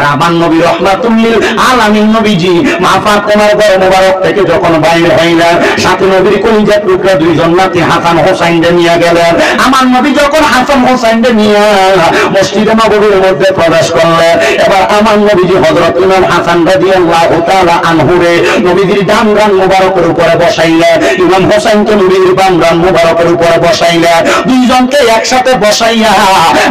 আর আমার নবী রাহমাতুল লিল আলামিন নবীজি মা ফাতেমার ঘর মোবারক থেকে যখন বাইরে হইলেন, সাথে নবীর কলিজার টুকরা দুইজন নাতি হাসান হোসাইনকে নিয়ে গেলেন। আমার নবী যখন হাসান হোসাইনকে নিয়ে মসজিদে নববীর মধ্যে প্রবেশ করলেন, এবার আমার নবীজি হযরত ইমাম হাসান রাদিয়াল্লাহু তাআলা আনহুরে নবীজির ডান কান মোবারকের উপরে বসাইলেন, ইমাম হোসেনকে নবীর বাম কান মোবারকের উপরে বসাইলেন। দুইজনকে একসাথে বসাইয়া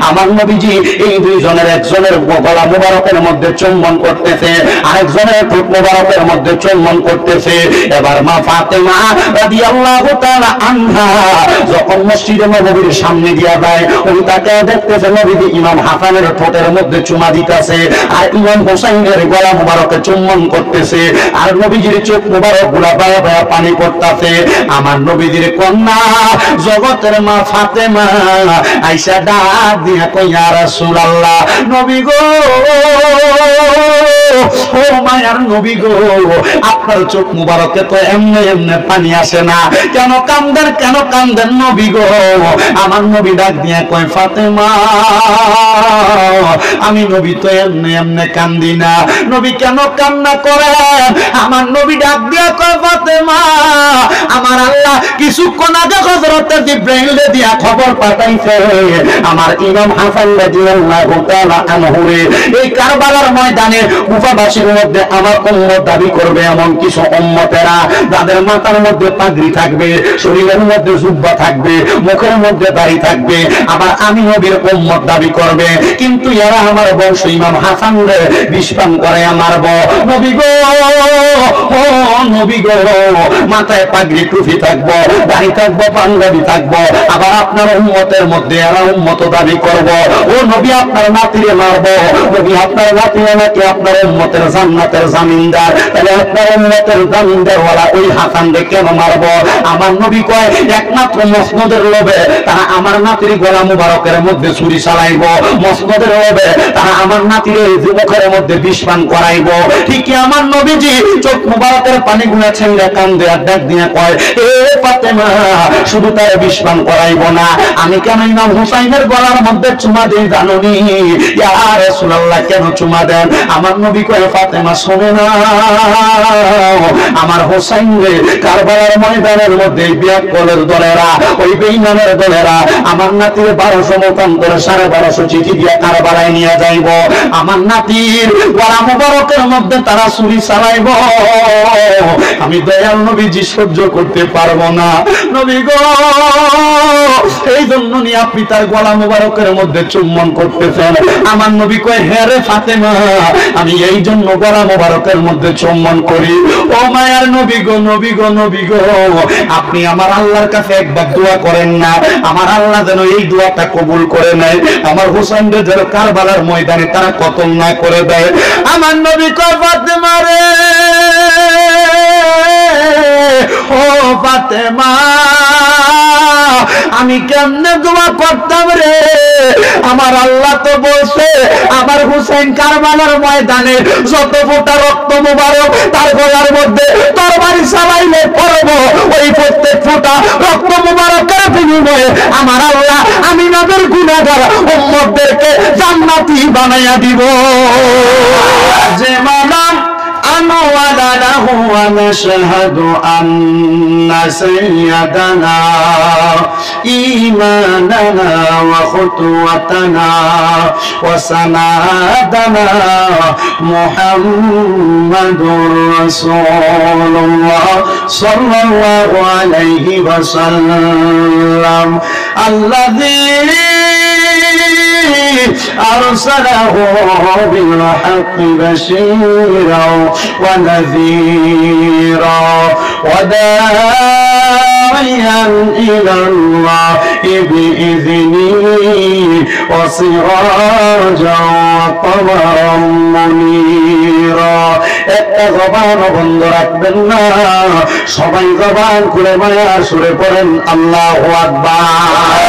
আমার নবীজি এই দুইজনের একজনের গলা মোবারকের মধ্যে চুম্বন করতেছে, আরেকজনের ঠোঁট মোবারকের মধ্যে চুম্বন করতেছে। এবার মা ফাতেমা রাদিয়াল্লাহু তাআলা আনহা যখন মসজিদে নববীর সামনে দিয়া যায়, ওই তাকে দেখতেছে নবীজি ইমাম হাসানের ঠোঁটের মধ্যে চুমা দিতেছে, আর ইমাম হোসেনের গলা মোবারকে চুম্বন করতেছে, আর নবীজির চোখ মোবারক গুলা বায়া বায়া পানি পড়তেছে। আমার নবীজির কন্যা জগতের মা ফাতেমা আয়েশা ডাক দিয়া কই, ইয়া রাসূলুল্লাহ, নবী গো, ও মায়ার নবী গো, আপনার চোখ মুবারকে তো এমনি এমনি পানি আসে না, কেন কান্দেন, কেন কান্দেন নবী গো? আমার নবী ডাক দিয়া কয়, ফাতেমা, আমি নবী তো এমনি এমনি কান্দি না। নবী কেন কান্না করেন? আমার নবী ডাক দিয়া কয়, ফাতেমা, আমার আল্লাহ কিছুক্ষণ আগে হযরত জিবরাইল দিয়া খবর পাঠাইছে, আমার ইমাম হাসান রাদিয়াল্লাহু তাআলা আনহুরে এই কারবালার ময়দানে কুফাবাসীর মধ্যে আমার উম্মত দাবি করবে এমন কিছু উম্মতেরা, যাদের মাথার মধ্যে পাগড়ি থাকবে, শরীরের মধ্যে জুব্বা থাকবে, মুখের মধ্যে দাড়ি থাকবে, আবার আমি নবীর উম্মত দাবি করবে, কিন্তু এরা আমার বংশ ইমাম হাসান রে বিস্পান করে মারব। নবী গো, ও নবী গো, মাথায় পাগড়ি টুপি থাকবো, দাড়ি থাকবো, পাঞ্জাবি থাকবো, আবার আপনার উম্মতের মধ্যে এরা উম্মত দাবি করব। ও নবী, আপনার নাতিরে মারব। নবী, আপনার নাতিরে নাকি আপনার উম্মতের জান্নাতের জামিনদার, তাহলে আপনার উম্মতের জামিনদার ওরা ওই হাসানকে কেন মারব? আমার নবী কয়, একমাত্র মসনদের লোভে তারা আমার নাতির গলা মুবারকের মধ্যে ছুরি চালাইব, মসনদের লোভে তারা আমার নাতির যুবকের মধ্যে বিষ পান করাইব। ঠিকই আমার নবীজি চোখ মুবারকের পানি গুলা ছেড়ে কান্দে আর ডাক দিয়ে কয়, এ ফাতেমা, শুধু তার বিষ পান করাইব না, আমি কেন ইমাম হুসাইনের গলার মধ্যে চুমা দিই জানুনি? ইয়া রাসূলুল্লাহ, কেন চুমা দেন? আমার নবী কয়, ফাতেমা শোনে না, আমার হোসাইন রে কারবালার ময়দানের মধ্যে বিয়াকলের দলেরা, ওই বেঈমানের দলেরা আমার নাতির 1200 মতান্তরে 1250 চিঠি দিয়া কারবালায় নিয়ে যাইব, আমার নাতির গলা মুবারকের মধ্যে তারা ছুরি চালাইব। আমি দয়াল নবীজি সহ্য করতে পারবো না। নবী গো, এই জন্য নিয়ে আপনি তার গলা মুবারকের মধ্যে চুম্বন করতেছেন। আমার নবী কয়, হ্যাঁ রে ফাতেমা, আমি এই জন্য গলা মুবারকের মধ্যে চুম্বন করি। ও মায়ার নবী গো, নবী গো, নবী গো, আপনি আমার আল্লাহর কাছে একবার দোয়া করেন না, আমার আল্লাহ যেন এই দোয়াটা কবুল করে নেয়, আমার হোসেনকে যেন কারবালার ময়দানে তারা কতল না করে দেয়। আমার নবী কয়, ফাতেমা রে, ও ফাতেমা, আমি কেমনে দোয়া করতাম রে? আমার আল্লাহ তো বলছে, আমার হুসাইন কারবালার ময়দানে যত ফোঁটা রক্ত মুবারক তার গলার মধ্যে তরবারি চালাইলে পড়ব, ওই প্রত্যেক ফোঁটা রক্ত মুবারকের বিনিময়ে আমার আল্লাহ আমি নবীর গুনাহগার উম্মতদেরকে জান্নাতি বানাইয়া দিব। যে মানাম أنوال له ونشهد أن سيدنا إيماننا وخطوتنا وسنادنا محمد رسول الله صلى الله عليه وسلم الذي أرسله بالحق بشيرا ونذيرا وداعيا إلى الله بإذنه وسراجا وقمرا منيرا। একটা জবান বন্ধ রাখবেন না, সবাই জবান খুলে মায়া সুরে পড়েন আল্লাহু আকবার।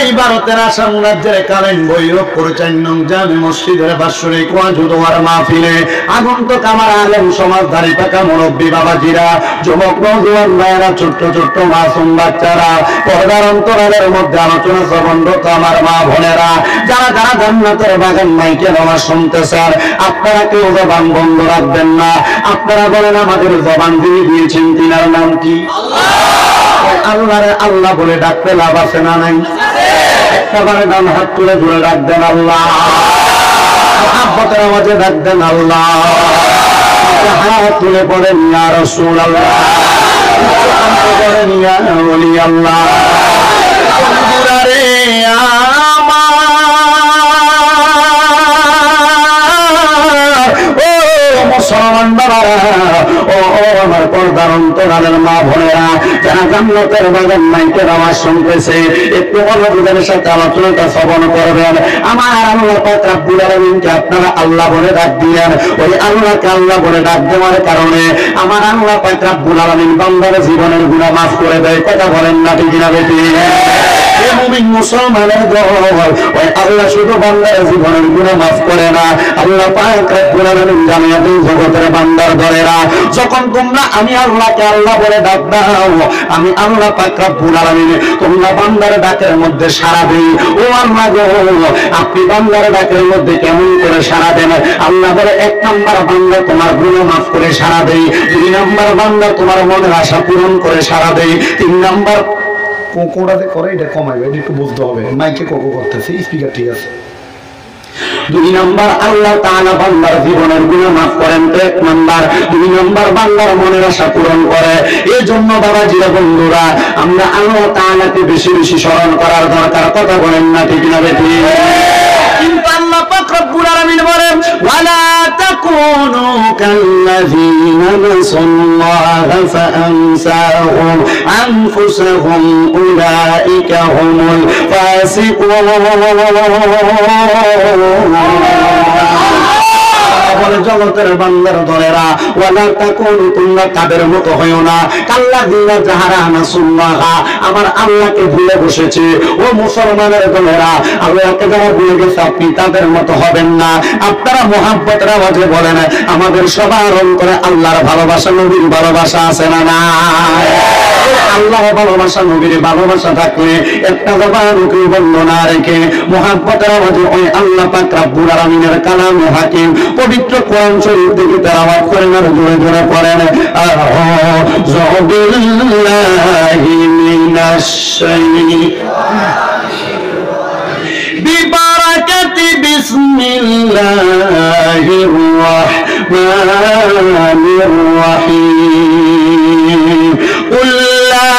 এই ভারতের আসাম রাজ্যের কালীন ভৈরবপুর 4 নং জামে মসজিদের বাৎসরিক ওয়াজ ও দোয়ার মাহফিলে আগন্তুক আমার আলেম সমাজধারী পাকা মুরব্বী বাবাজিরা, যুবক নওজোয়ান ভাইয়েরা, ছোট্ট ছোট্ট মাসুম বাচ্চারা, পর্দার অন্তরালের মধ্যে আলোচনা শ্রবণরত আমার মা বোনেরা, যারা যারা জান্নাতের বাগান মাইকের আওয়াজ শুনতেছেন, আপনারা কেউ জবান বন্ধ রাখবেন না। আপনারা বলেন আমাদের জবান দিয়ে দিয়েছেন, তিনার নাম কি? আল্লাহরে আল্লাহ বলে ডাকতে লাভ আছে না নাই? একবারে ডান হাত তুলে ধরে ডাকবেন আল্লাহ, মহব্বতের আওয়াজে ডাকবেন আল্লাহ, হাত তুলে পড়েন ইয়া রাসূলুল্লাহ, পড়েন ইয়া ওলি আল্লাহ। মুসলমান বাবারা, ও আমার পর্দার অন্তরালের মা বোনেরা, যারা জান্নাতের বাগান মাইকের আওয়াজ শুনতেছে, একটু মনোযোগের সাথে আলোচনাটা শ্রবণ করবেন। আমার আল্লাহ পাক রব্বুল আলামিনকে আপনারা আল্লাহ বলে ডাক দিলেন। ওই আল্লাহকে আল্লাহ বলে ডাক দেওয়ার কারণে আমার আল্লাহ পাক রব্বুল আলামিন বান্দার জীবনের গুনাহ মাফ করে দেয়। কথা বলেন না ঠিক না বেঠিক? মুমিন মুসলমানের দল, ওই আল্লাহ শুধু বান্দার জীবনের গুনাহ মাফ করে না, আল্লাহ পাক রব্বুল আলামিন জানিয়াতেন জগতের বান্দার দলেরা, যখন তোমরা আমি আল্লাহকে আল্লাহ বলে ডাক দাও, আমি আল্লাহ পাক রব্বুল আলামিন তোমরা বান্দার ডাকের মধ্যে সাড়া দেই। ও আল্লাহ গো, আপনি বান্দার ডাকের মধ্যে কেমন করে সাড়া দেন? আল্লাহ বলে, 1 নাম্বার বান্দা তোমার গুনাহ মাফ করে সাড়া দেই, 2 নাম্বার বান্দা তোমার মনের আশা পূরণ করে সাড়া দেই, 3 নাম্বার কোকোড়াতে করে এটা কমাইবে, এটা একটু বুঝতে হবে। মাইকে কোকো করতেছে, স্পিকার ঠিক আছে। 2 নাম্বার আল্লাহ তাআলা বান্দার জীবনের গুনাহ মাফ করেন। 1 নাম্বার 2 নাম্বার বান্দার মনের আশা পূরণ করে। এই জন্য বাবাজিরা, বন্ধুরা, আমরা আল্লাহ তাআলাকে বেশি বেশি স্মরণ করার দরকার। কথা বলেন না ঠিক না বেঠিক? কিন্তু আল্লাহ পাক রব্বুল আলামিন বলেন, ওয়ালা তাকুনু কাল্লাযীনা নাসাল্লাহা ফাআনসাহুম আনফুসাহুম উলাইকা হুমুল ফাসিকুন। জগতের বান্দার দলেরা, ওয়ালা তাকুনু, তোমরা তাদের মতো হইও না, কাল্লাযীনা যাহারা নাসাল্লাহা, আমার আল্লাহকে ভুলে বসেছে। ও মুসলমানের দলেরা, আল্লাহকে যারা ভুলে গেছে, আপনি তাদের মতো হবেন না। আপনারা মুহাব্বতের আওয়াজে বলেন, আমাদের সবার অন্তরে আল্লাহর ভালোবাসা, নবীর ভালোবাসা আছে না নাই? আল্লাহ ভালোবাসা, নবীর ভালোবাসা থাকলে একটা জবানকে বন্ধ না রেখে মুহাব্বতের আওয়াজে ওই আল্লাহ পাক রব্বুল আলামিনের কালামে হাকিম পবিত্র কোরআন শরীফ থেকে তেলাওয়াত করেন আর জোরে জোরে পড়েন, আউযু বিল্লাহি মিনাশ শাইতানির বিবারাকাতি বিসমিল্লাহির রাহমানির রাহিম। কুল লা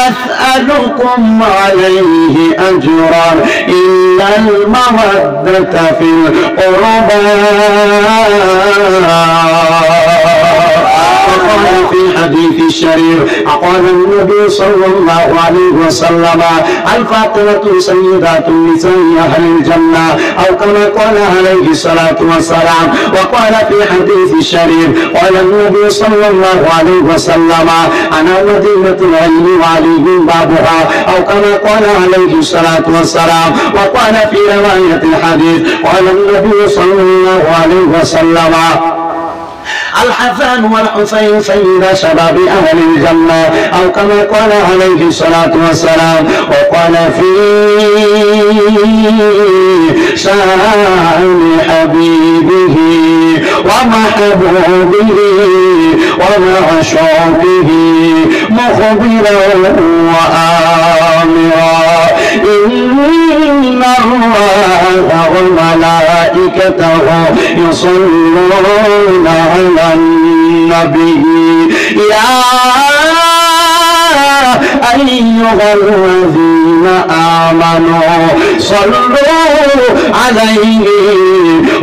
আসআলুকুম আলাইহি আজরান ইল্লাল মাওয়াদ্দাতা ফিল কুরবা। في حديث الشريف قال النبي صلى الله عليه وسلم الفاطمة سيدات النساء أهل الجنة أو كما قال عليه الصلاة والسلام. وقال في حديث الشريف قال النبي صلى الله عليه وسلم أنا مدينة العلم وعلي بابها أو كما قال عليه الصلاة والسلام. وقال في رواية الحديث قال النبي صلى الله عليه وسلم الحسن والحسين سيدا شباب أهل الجنة أو كما قال عليه الصلاة والسلام. وقال في شأن حبيبه ومحبوبه ومعشوقه مخبرا وآمرا إن الله وملائكته يصلون على النبي يا أيها الذين آمنوا صلوا عليه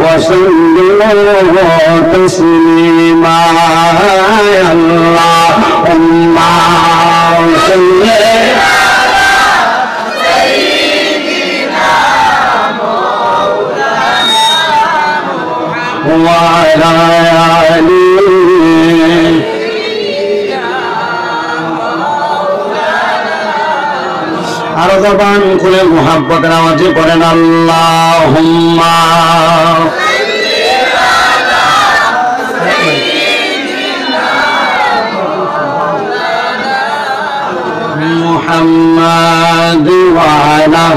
وسلموا تسليما. اللهم صل وعلى آله আরো জবান খুলে মুহাব্বতের আওয়াজে পড়েন আল্লাহুম্মা মুহাম্মাদ ওয়া আলা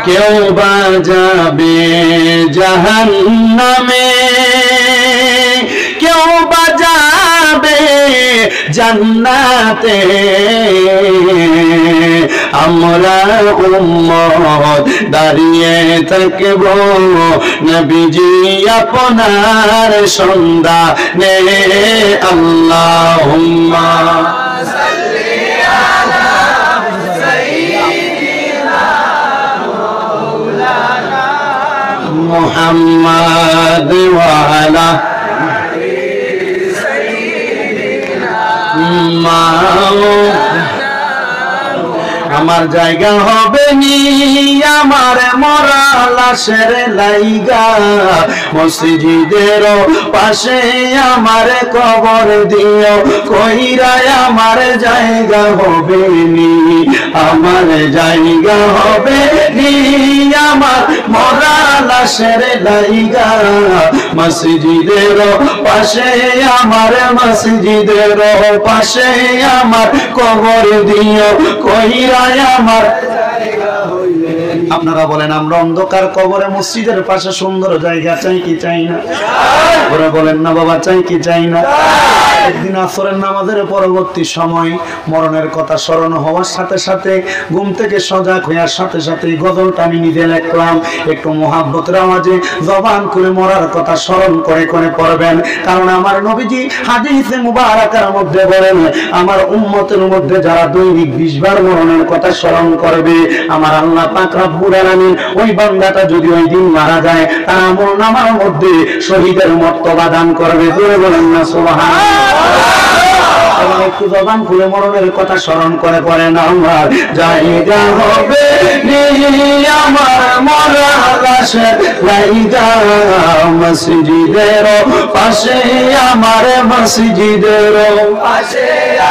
কেউ বা যাবে জাহান্নামে, কেউ বা যাবে জান্নাতে, আমরা উম্মত দাঁড়িয়ে থাকব নবীজি আপনার সন্ধানে। আল্লাহুম্মা মুহাম্মাদ ওয়া আলা আমার জায়গা হবে নি আমার মরা লাশের লাইগা, মসজিদের পাশে আমার কবর দিও কইরা আমার জায়গা হবে নি, আমার জায়গা হবে নি আমার মরা লাশের লাইগা, মসজিদের পাশে আমার মসজিদের পাশে আমার কবর দিও কইরা আমার। আপনারা বলেন আমরা অন্ধকার কবরে মসজিদের পাশে সুন্দর জায়গা চাই কি চাই না? ওরা বলেন না বাবা চাই কি চাই না? একদিন আসরের নামাজের পরবর্তী সময় মরণের কথা স্মরণ হওয়ার সাথে সাথে ঘুম থেকে সজাগ হওয়ার সাথে সাথে গজলটা আমি নিজে লিখলাম। একটু মুহাব্বতের আওয়াজে জবান খুলে মরার কথা স্মরণ করে করে পড়বেন, কারণ আমার নবীজি হাদিসে মুবারাকার মধ্যে বলেন আমার উম্মতের মধ্যে যারা দৈনিক 20 বার মরণের কথা স্মরণ করবে আমার আল্লাহ পাক রব্বুল আলামিন ওই বান্দাটা যদি ওই দিন মারা যায় তার আমলনামার মধ্যে শহীদের মর্তবা দান করবে। জোরে বলেন না সুবহানাল্লাহ। একটু জবান খুলে মরণের কথা স্মরণ করে পড়েন আমার জায়গা হবে আমার মরা লাশের লাইগা, মসজিদের পাশে আমার মসজিদের পাশে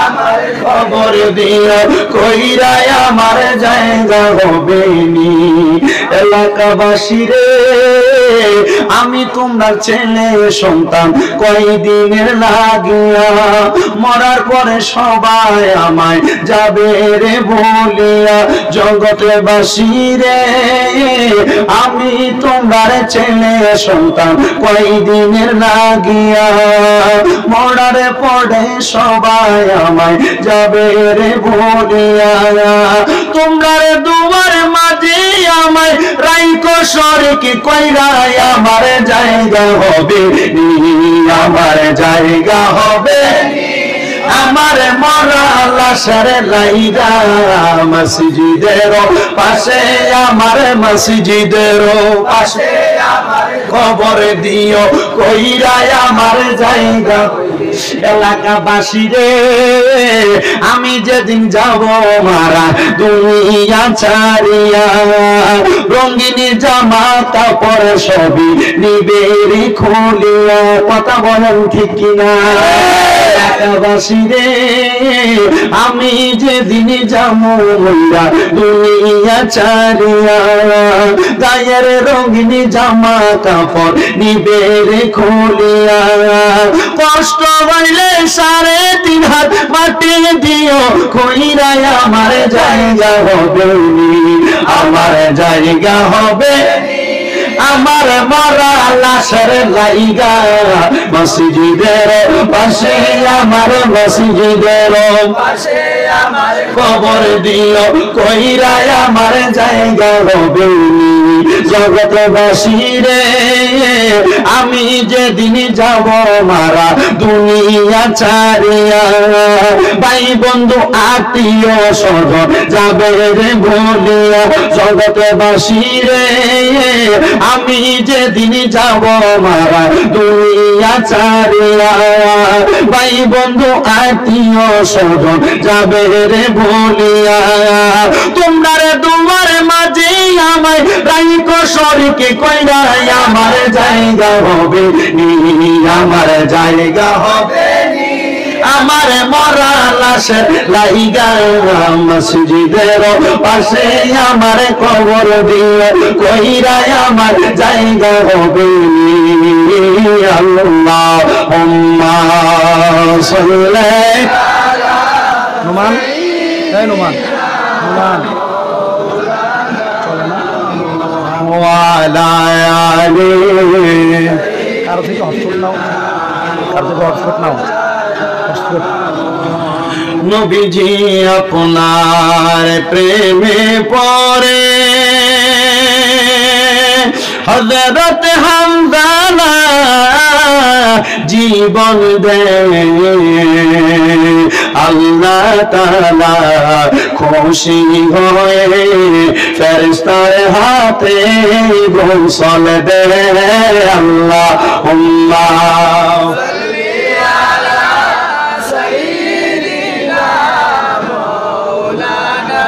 আমার কবর দিও কইরা আমার জায়গা হবে নি। এলাকাবাসী রে আমি তোমার ছেলে সন্তান কয়দিনের লাগিয়া, মরার পরে সবাই আমায় যাবে রে বলিয়া, জগতে বাসী রে আমি তোমার ছেলে সন্তান কয়দিনের লাগিয়া, মরার পরে সবাই আমায় যাবে রে বলিয়া, তোমার দুয়ার মাঝে আমায় রাইকো সরকি কইরা আমার জায়গা হবে নি, আমার জায়গা হবে আমার মরা লাশের লাইগা, মসজিদের পাশে আমার মসজিদের পাশে আমার কবর দিও কইরা আমার জায়গা। এলাকাবাসী রে আমি যেদিন যাব মারা দুনিয়া ছাড়িয়া, রঙিন জামা কাপড় সবই নিবে রে খুলিয়া, কথা বলেন ঠিক কিনা? এলাকাবাসী রে আমি যেদিন যাব মারা দুনিয়া ছাড়িয়া, গায়ের রঙিন জামা কাপড় নিবে রে খুলিয়া, কষ্ট হইলে 3.5 হাত মাটি দিও কইরা আমার জায়গা হবে নি, আমার জায়গা হবে আমার মরা লাশের লাইগা, মসজিদের পাশে আমার মসজিদের পাশে আমার কবর দিও কইরা আমার জায়গা হবে নি। জগৎবাসী রে আমি যেদিন যাব মারা দুনিয়া ছাড়িয়া, ভাই বন্ধু আত্মীয় স্বজন যাবে রে বলিয়া, জগৎবাসী রে আমি যেদিন যাব মারা দুনিয়া ছাড়িয়া, ভাই বন্ধু আত্মীয় স্বজন যাবে রে বলিয়া, তোমরা রে দুয়ার মাঝে আমায় রাইকো শরীকে কইরা আমার জায়গা হবে নি, আমার জায়গা হবে নি, আমার মরা লাশের লাইগা মসজিদের পাশে আমার কবর দিয়ে কইরা আমার জায়গা হবে নি। আল্লাহুম্মা সাল্লি নুমান এই নুমান নুমান চলে না ওয়ালা আলি কার থেকে হটস্পট নাও, কার থেকে হটস্পট নাও, হটস্পট। নবীজি আপনার প্রেমে পড়ে হযরত হামজা জীবন দেয়, আল্লাহ তাআলা খুশি হয়ে ফেরেশতার হাতে গোসল দেয়। আল্লাহুম্মা সাল্লি আলা সাইয়্যিদিনা মাওলানা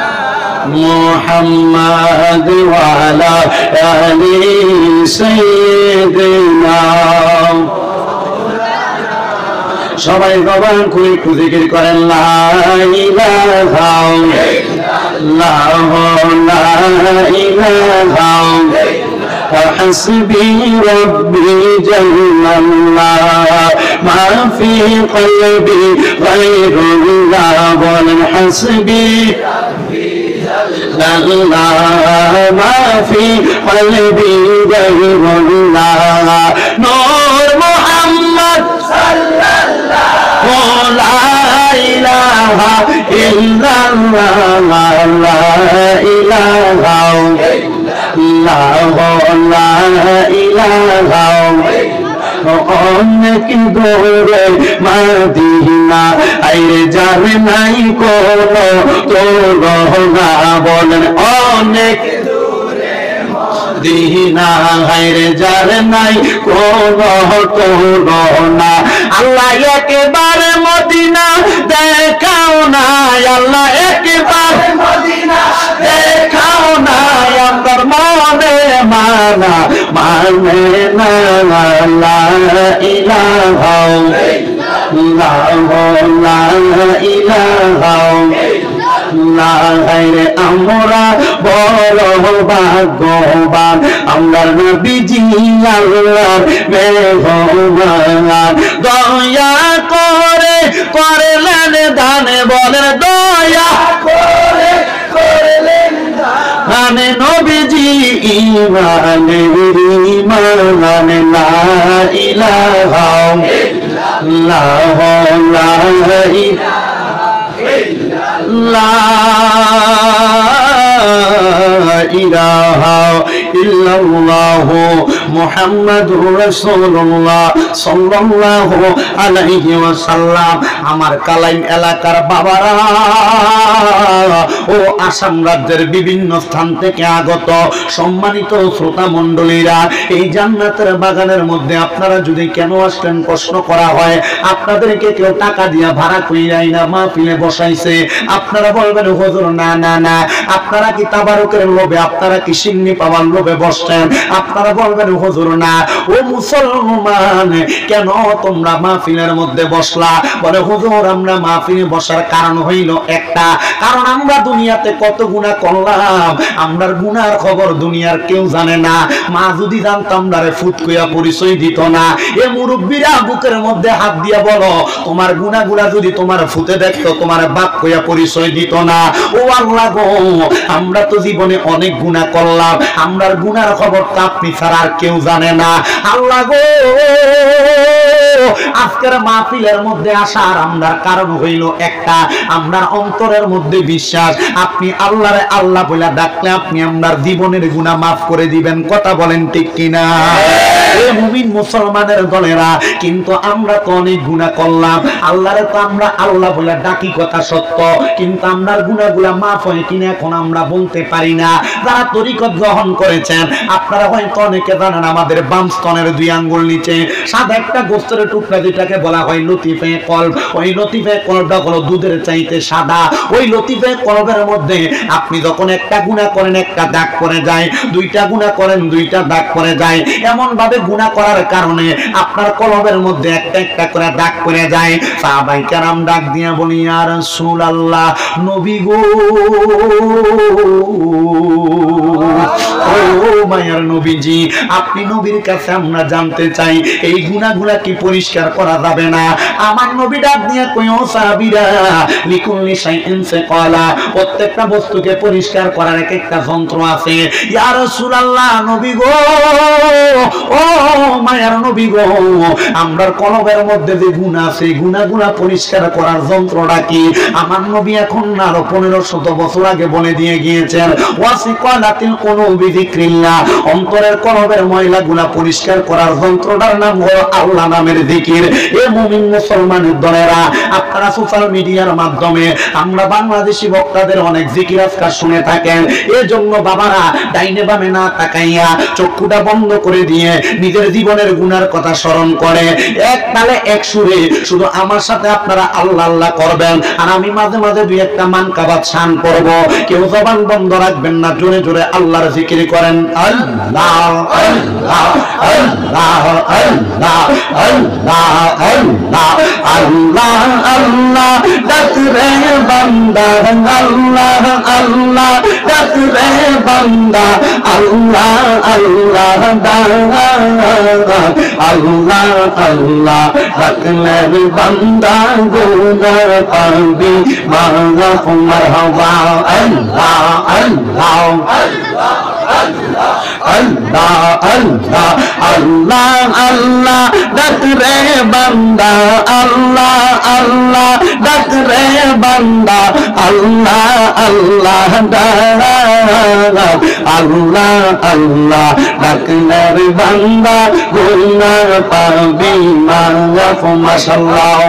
মুহাম্মাদ ওয়া আলা আলি সাইয়্যিদিনা। সবাই জবান খুলে একটু জিকির করেন লা ইলাহা ইল্লাল্লাহ লা ইলাহা হাসবি রব্বি জাল্লাল্লাহ মা ফি কলবি গায়রুল্লাহ বলেন হাসবি রব্বি জাল্লাল্লাহ মা ফি কলবি গায়রুল্লাহ নূর মুহাম্মদ সাল্লাল্লাহু লা ইলাহা ইল্লাল্লাহ লা ইলাহা অনেক দূরে মাদিনা আইরে যাবে নাই কোনো তুলনা বলেন অনেক দূরে মাদিনা আইরে যাবে নাই কোনো তুলনা। আল্লাহ একেবারে মদিনা দেখাও না, আল্লাহ একেবারে মদিনা দেখাও না, আমার মনে মানা মানে না লা ইলাহা ইল্লাল্লাহ লা ইলাহা ইল্লাল্লাহ। আমরা বড় ভাগ্যবান, আমরা নবীজি আল্লাহর মেহমান, দয়া করে করলেন দান বলেন দয়া করে করলেন দান নবীজি ইমানে ইমান লা ইলাহা ইল্লাল্লাহ লা ইলাহা ইল্লাল্লাহ মুহাম্মাদুর রাসূলুল্লাহ সাল্লাল্লাহু আলাইহি ওয়াসাল্লাম। আমার কালাইন এলাকার বাবারা ও আসাম রাজ্যের বিভিন্ন স্থান থেকে আগত সম্মানিত শ্রোতা মণ্ডলীরা, এই জান্নাতের বাগানের মধ্যে আপনারা যদি কেন আসলেন প্রশ্ন করা হয়, আপনাদেরকে কেউ টাকা দিয়া ভাড়া কইরাই না মাহফিলে বসাইছে, আপনারা বলবেন হুজুর না না না, আপনারা কি তাবারুকের লোভে, আপনারা কি সিন্নি পাওয়ার লোভে বসছেন? আপনারা বলবেন হুজুর না। ও মুসলমান, কেন তোমরা মাহফিলের মধ্যে বসলা? বলে হুজুর আমরা মাহফিলে বসার কারণ হইল একটা, কারণ আমরা দুনিয়াতে কত গুনাহ করলাম, আমরার গুনার খবর দুনিয়ার কেউ জানে না। মা যদি জানতাম তারে ফুট কইয়া পরিচয় দিত না। এ মুরব্বীরা বুকের মধ্যে হাত দিয়া বলো, তোমার গুনাহগুলা যদি তোমার ফুটে দেখতো তোমার বাপ কইয়া পরিচয় দিত না। ও আল্লাহ গো, আমরা তো জীবনে অনেক গুনাহ করলাম, আমরার গুনার খবর তো আপনি ছাড়া আর কেউ জানে না। আল্লাহ গো, আজকের মাহফিলের মধ্যে আসার আমরার কারণ হইল একটা, আমরার অন্তরের মধ্যে বিশ্বাস আপনি আল্লাহরে আল্লাহ বলে ডাকলে আপনি আমরার জীবনের গুনাহ মাফ করে দিবেন। কথা বলেন ঠিক কিনা? এই মুমিন মুসলমানের দলেরা, কিন্তু আমরা তো অনেক গুনাহ করলাম, আল্লাহরে তো আমরা আল্লাহ বলে ডাকি, কথা সত্য, কিন্তু আমরার গুনাহগুলা মাফ হয় কিনা এখন আমরা বলতে পারি না। যারা তরিকত গ্রহণ করেছেন, আপনারা হয়তো অনেকে জানেন, আমাদের বাম স্তনের 2 আঙ্গুল নিচে সাদা একটা গোস্তের টুকরা, যেটাকে বলা হয় লতিফে কলব। ওই লতিফে কলবটা হলো দুধের চাইতে সাদা। ওই লতিফে কলবের মধ্যে আপনি যখন একটা গুনাহ করেন, একটা দাগ পড়ে যায়, 2টা গুনাহ করেন, 2টা দাগ পড়ে যায়। এমন ভাবে গুনাহ করার কারণে আপনার কলবের মধ্যে একটা একটা করে দাগ পড়ে যায়। সাহাবায়ে কেরাম ডাক দিয়া বলি, ইয়া রাসূলুল্লাহ, নবী গো, ও মায়ার নবীজি, আপনি নবীর কাছে আমরা জানতে চাই, এই গুনাহগুলা কি পরিষ্কার করা যাবে না? আমার নবী ডাক দিয়া কই, ও সাহাবীরা, লিকুল্লি শাইইন সাকালা, প্রত্যেকটা বস্তুকে পরিষ্কার করার এক একটা যন্ত্র আছে। ইয়া রাসূলুল্লাহ, নবী গো, ও মায়ার নবী গো, আমরার কলবের মধ্যে যে গুনাহ আছে, গুনাহগুলা পরিষ্কার করার যন্ত্রটা কি? আমার নবী এখন না আরো 1500 বছর আগে বলে দিয়ে গিয়েছেন, ওয়াসিকালাতিল কুলুবি যিকরিল্লাহ, অন্তরের কলবের ময়লাগুলা পরিষ্কার করার যন্ত্রটার নাম হলো আল্লাহ নামের জিকির। এ মুমিন মুসলমানের দলেরা, আপনারা সোশ্যাল মিডিয়ার মাধ্যমে আমরা বাংলাদেশি বক্তাদের অনেক জিকির আজকার শুনে থাকেন। এজন্য বাবারা ডাইনে বামে না তাকাইয়া চক্ষুটা বন্ধ করে দিয়ে নিজের জীবনের গুনার কথা স্মরণ করে এক তালে এক সুরে শুধু আমার সাথে আপনারা আল্লাহ আল্লাহ করবেন, আর আমি মাঝে মাঝে 2 একটা মানকাবাত শান করব। কেউ জবান বন্ধ রাখবেন না, জোরে জোরে আল্লাহর জিকির করেন। আল্লাহ আল্লাহ আল্লাহ আল্লাহ আল্লাহ আল্লাহ আল্লাহ আল্লাহ, ডাক রে বান্দা, আল্লাহ আল্লাহ, ডাক রে বান্দা, আল্লাহ আল্লাহ, আল্লাহ আল্লাহ, ডাকলে বান্দা গুনাহ পাবি মাগফিরাত, মারহাবা, আল্লাহ আল্লাহ আল্লাহ আল্লাহ আল্লাহ আল্লাহ, ডাক রে বান্দা, আল্লাহ আল্লাহ, ডাক রে বান্দা, আল্লাহ আল্লাহ, আল্লাহ আল্লাহ, ডাকলে বান্দা গুনাহ পাবি মাগফিরাত, মাশাআল্লাহ,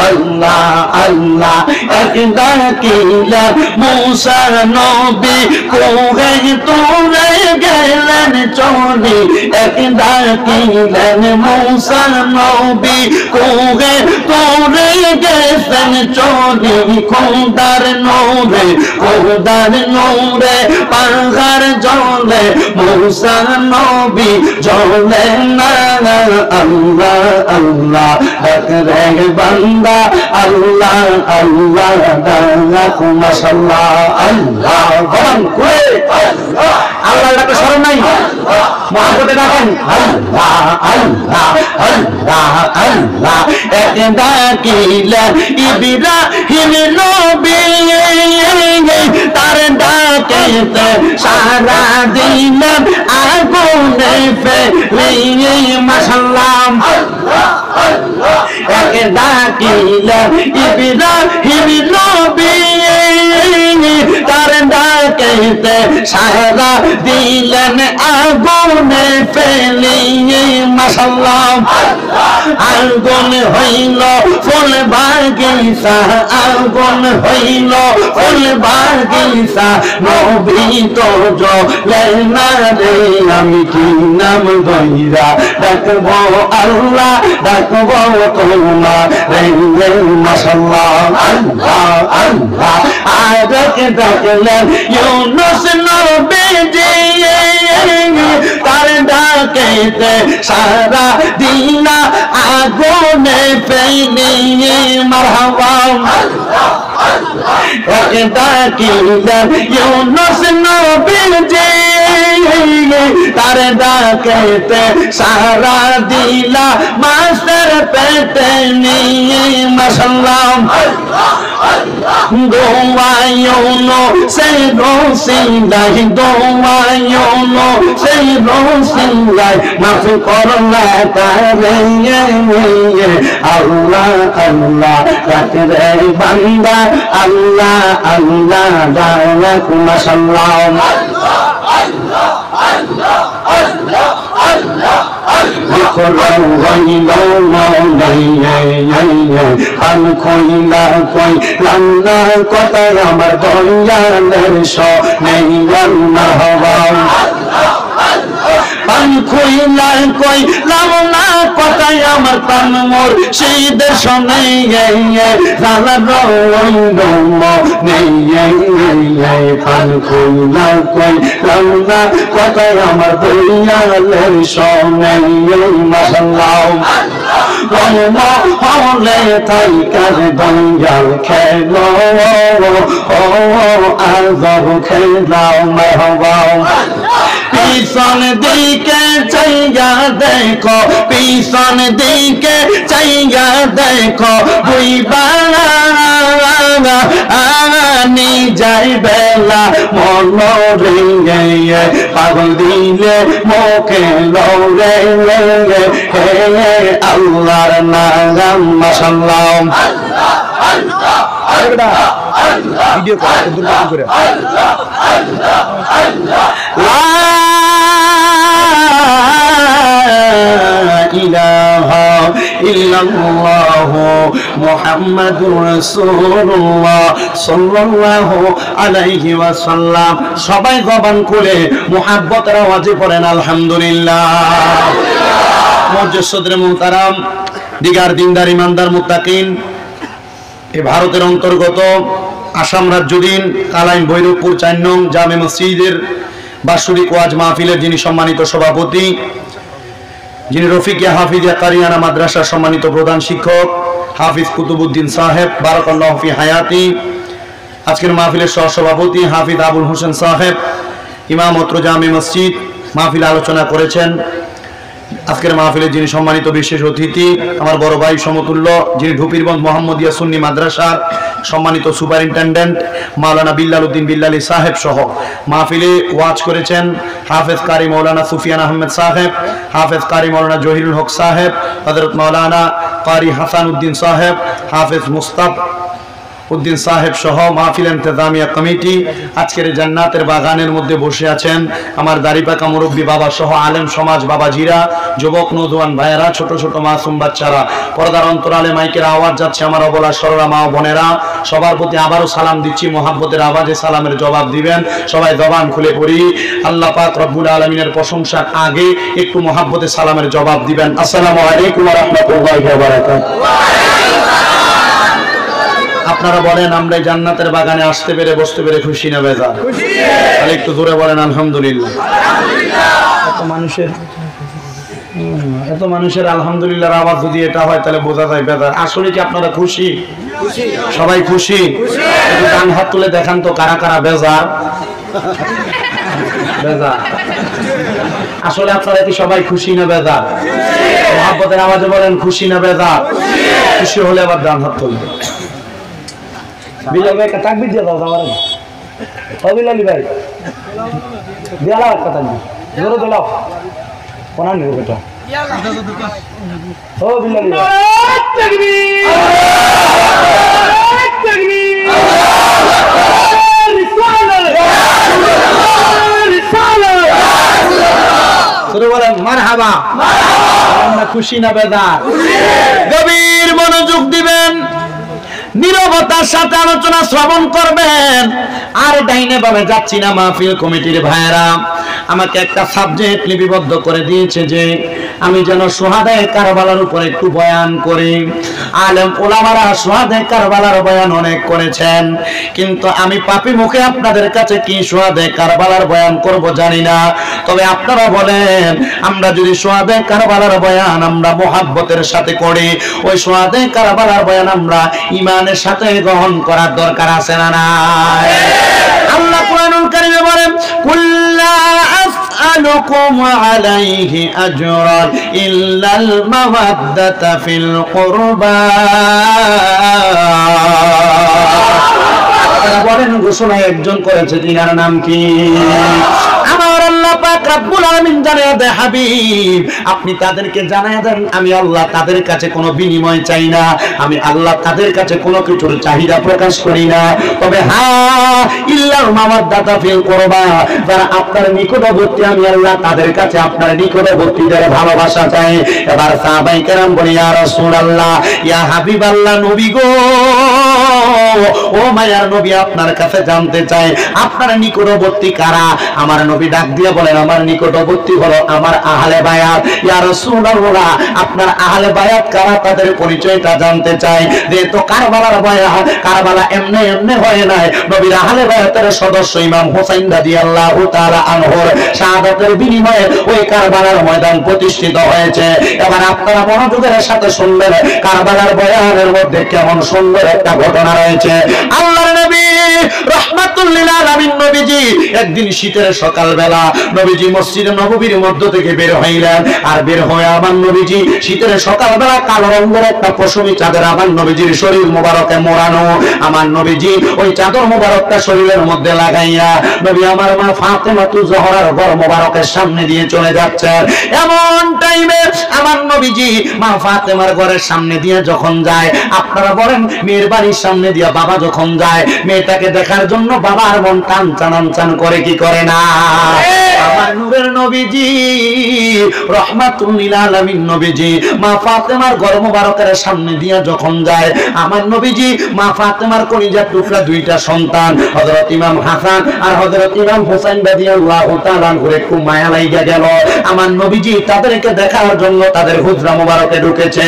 আল্লাহ আল্লাহ। এক ডাকিলা মুসা নবী কোহে তোরে গেলেন চলি, এক ডাকিলেন মুসা নবী কোহে তোরে গেছেন চলি, খোদার নূরে, খোদার নূরে পাহাড় জ্বলে, মুসা নবী জ্বলে না। আল্লাহ আল্লাহ, ডাক রে বান্দা, আল্লাহ আল্লাহ, ডাক, মাশাআল্লাহ, আল্লাহ বলেন কই, আল্লাহ ডাকে শরণ নাই, মহব্বতে ডাকেন, আল্লাহ আল্লাহ আল্লাহ আল্লাহ। এক ডাকিলেন ইব্রাহিম নবী, তার ডাকেতে সারা দিলেন আগুনে ফেলে, মাশাআল্লাহ, এক ডাকিলেন ইব্রাহিম নবী, তার ডাকেতে সারা দিলেন আগুনে ফেলে, মাশাআল্লাহ, আগুন হইল ফুল বাগিচা, আগুন হইল ফুল বাগিচা, নবী তো জ্বলে না রে, আমি কি নাম ধইরা ডাকব আল্লাহ, ডাকব তোমার রে, মাশাআল্লাহ, আল্লাহ আল্লাহ। আর ডাকলেন ইউনুস নবীজি, তার ডাকেতে সারা দিন আগুনে ফেলে, মারহাবা, এক ডাকিলেন ইউনুস নবীজি, তার ডাকেতে সারা দিলা মাছের পেটে নিয়ে, মাশাআল্লাহ, দোয়ায়নো সেই রসিলাই, দোয়ায়নো সেই রসিলাই, মাফ করলা তারে, আল্লাহ আল্লাহ, ডাক রে বান্দা, আল্লাহ আল্লাহ, ডাক, মাশাআল্লাহ, আল্লাহ আল্লাহ আল্লাহ বিকরণ হইল পান খইলা কইলাম না কথায় আমার দয়ালের নেই না হওয়া পান খইলা কইলাম না কথায় আমার পান মোর সেইদের শোনে জানা রইল নেই পান খইলা কইলাম না কথায় আমার দয়ালের নেই মাশাআল্লাহ হলে তাই কার দয়াল খেলো আজব খেলাও মারহাবা পিছন দিকে চাইয়া দেখো পিছন দিকে চাইয়া দেখো বুইবা আনি যাই বেলা মনরে পাগল দিলে মোকে লৌরে হে আল্লাহর নাম মাশাআল্লাহ ভিডিও করে ইলাহা ইল্লাল্লাহ মুহাম্মাদুর রাসূলুল্লাহ সাল্লাল্লাহু আলাইহি ওয়াসাল্লাম সবাই জবান খুলে মুহাব্বতের আওয়াজে পড়েন আলহামদুলিল্লাহ। মুআজ্জিজ সদরে মুহতারাম দিগার দিনদার ইমানদার মুত্তাকিন এই ভারতের অন্তর্গত আসাম রাজ্যধীন কালাইন ভৈরবপুর ৪ নং জামে মসজিদের বাৎসরিক ওয়াজ মাহফিলের যিনি সম্মানিত সভাপতি, যিনি রফিকিয়া হাফিজিয়া কারিয়ানা মাদ্রাসার সম্মানিত প্রধান শিক্ষক হাফিজ কুতুবউদ্দিন সাহেব বারাকাল্লাহু ফি হায়াতি, আজকের মাহফিলের সহসভাপতি হাফিজ আবুল হোসেন সাহেব ইমামত জামে মসজিদ মাহফিল আলোচনা করেছেন। আজকের মাহফিলে যিনি সম্মানিত বিশেষ অতিথি আমার বড় ভাই সমতুল্য, যিনি ঢুপিরগঞ্জ মোহাম্মদিয়া সুন্নি মাদ্রাসার সম্মানিত সুপারিনটেন্ডেন্ট মাওলানা বিল্লাল উদ্দিন বিল্লালী সাহেব সহ মাহফিলে ওয়াজ করেছেন হাফেজ কারি মৌলানা সুফিয়ান আহমেদ সাহেব, হাফেজ কারি মৌলানা জহিরুল হক সাহেব, হযরত মাওলানা কারি হাসান উদ্দিন সাহেব, হাফেজ মুস্তাফ উদ্দিন সাহেব সহ মাহফিল ইন্তেজামিয়া কমিটি। আজকের জান্নাতের বাগানের মধ্যে বসে আছেন আমার দাড়িপাকা মুরব্বী বাবা সহ আলেম সমাজ বাবাজিরা, যুবক নওজোয়ান ভাইয়েরা, ছোট ছোট মাসুম বাচ্চারা, পর্দার অন্তরালে মাইকের আওয়াজ যাচ্ছে আমার অবলা সরলা মা ও বোনেরা, সবার প্রতি আবারও সালাম দিচ্ছি, মোহাব্বতের আওয়াজে সালামের জবাব দিবেন। সবাই জবান খুলে পড়ি আল্লাহ পাক রব্বুল আলামিনের প্রশংসার আগে একটু মোহাব্বতে সালামের জবাব দিবেন। আসসালামু আলাইকুম ওয়া রাহমাতুল্লাহি ওয়া বারাকাতুহু। আপনারা বলেন আমরা জান্নাতের বাগানে আসতে পেরে বসতে পেরে খুশি না বেজার? তাহলে একটু জোরে বলেন আলহামদুলিল্লাহ। এত মানুষের আলহামদুলিল্লাহর আওয়াজ যদি এটা হয় তাহলে বোঝা যায় বেজার। আসলে কি আপনারা খুশি? সবাই খুশি? একটু ডান হাত তুলে দেখান তো কারা কারা বেজার। বেজার আসলে আপনারা কি সবাই খুশি না বেজার? মোহাব্বতের আওয়াজে বলেন খুশি না বেজার? খুশি হলে আবার ডান হাত তুলবে। বিলাল ভাই তাকবীর দিয়ে দাও আমার আগে। ও বিলালি ভাই দিয়ালা একটা তাকবীর জোরে দিলাও কোনা নিও বেটা। ও বিলালি ভাই তাকবীর তাকবীর জোরে বলেন মারহাবা। আমরা খুশি না বেজার? গভীর মনোযোগ দিবেন, নীরবতার সাথে আলোচনা শ্রবণ করবেন। আর ডাইনে ভাবে যাচ্ছি না। মাহফিল কমিটির ভাইয়েরা আমাকে একটা সাবজেক্ট লিপিবদ্ধ করে দিয়েছে যে আমি যেন শুহাদায়ে কারবালার উপর একটু বয়ান করি। আলেম ওলামারা শুহাদায়ে কারবালার বয়ান অনেক করেছেন, কিন্তু আমি পাপী মুখে আপনাদের কাছে কি শুহাদায়ে কারবালার বয়ান করব জানি না। তবে আপনারা বলেন আমরা যদি শুহাদায়ে কারবালার বয়ান আমরা মুহাব্বতের সাথে করি, ওই শুহাদায়ে কারবালার বয়ান আমরা ঈমানের সাথে গ্রহণ করার দরকার আছে না নাই? আল্লাহ কোরআনুল কারীমে বলেন কুল্লা আসআলুকুম আলাইহি আজরান ইল্লাল মাওয়াদ্দাতা ফিল কুরবা। বলেন ঘোষণা একজন করেছে, তিনার নাম কি? আমার আল্লাহ পাক রব্বুল আলামিন জানায়া দেয় হাবিব আপনি তাদেরকে জানায়া দেন আমি আল্লাহ তাদের কাছে কোনো বিনিময় চাই না, আমি আল্লাহ তাদের কাছে কোনো কিছুর চাহিদা প্রকাশ করি না। তবে হ্যাঁ ইল্লাল মাওয়াদ্দাতা ফিল কুরবা, যারা আপনার নিকটবর্তী আমি আল্লাহ তাদের কাছে আপনার নিকটবর্তীদের ভালোবাসা চাই। এবার সাহাবায়ে কেরাম বলে ইয়া রাসূলুল্লাহ, ইয়া হাবিবাল্লাহ, নবী গো, ও মায়ার নবী, আপনার কাছে জানতে চাই আপনার নিকটবর্তী কারা? আমার নবী ডাক দিয়ে বলেন, আমার নিকটবর্তী হলো আমার আহলে বায়াত। ইয়া রাসূলুল্লাহ, আপনার আহলে বায়াত কারা? তাদের পরিচয়টা জানতে চাই। যেহেতু কারবালার বায়াত, কারবালা এমনি এমনি হয় নাই, নবীর আহলে বায়াতের সদস্য ইমাম হুসাইন রাদিয়াল্লাহু তাআলা আনহুর শাহাদাতের বিনিময়ে ওই কারবালার ময়দান প্রতিষ্ঠিত হয়েছে। এবার আপনারা মনোযোগের সাথে শুনবেন কারবালার বয়ানের মধ্যে কেমন সুন্দর একটা ঘটনা রয়েছে। আল্লাহর নবী রাহমাতুল লিল আলামিন নবীজি একদিন শীতের সকালবেলা নবীজি মসজিদে নববীর মধ্য থেকে বের হইলেন। আর বের হয়ে আমার নবীজি শীতের সকালবেলা কালো রঙের একটা পশমি চাদর আমার নবীজির শরীর মোবারকে মোড়ানো। আমার নবীজি ওই চাদর মোবারকটা শরীরের মধ্যে লাগাইয়া নবী আমার মা ফাতেমাতু জোহরার ঘর মোবারকের সামনে দিয়ে চলে যাচ্ছেন। এমন টাইমে আমার নবীজি মা ফাতেমার ঘরের সামনে দিয়ে যখন যায়, আপনারা বলেন মেয়ের বাড়ির সামনে দিয়ে বাবা যখন যায়, মেয়েটাকে দেখার জন্য বাবার মন টান চান করে কি করে না? আমার নূরের নবীজি রাহমাতুল লিল আলামিন নবীজি মা ফাতেমার ঘর মোবারকের সামনে দিয়ে যখন যায়, আমার নবীজি মা ফাতেমার কলিজার টুকরা দুইটা সন্তান হযরত ইমাম হাসান আর হযরত ইমাম হুসাইন রাদিয়াল্লাহু তাআলা করে খুব মায়া লাগা গেল। আমার নবীজি তাদেরকে দেখার জন্য তাদের হুজরা মোবারকে ঢুকেছে।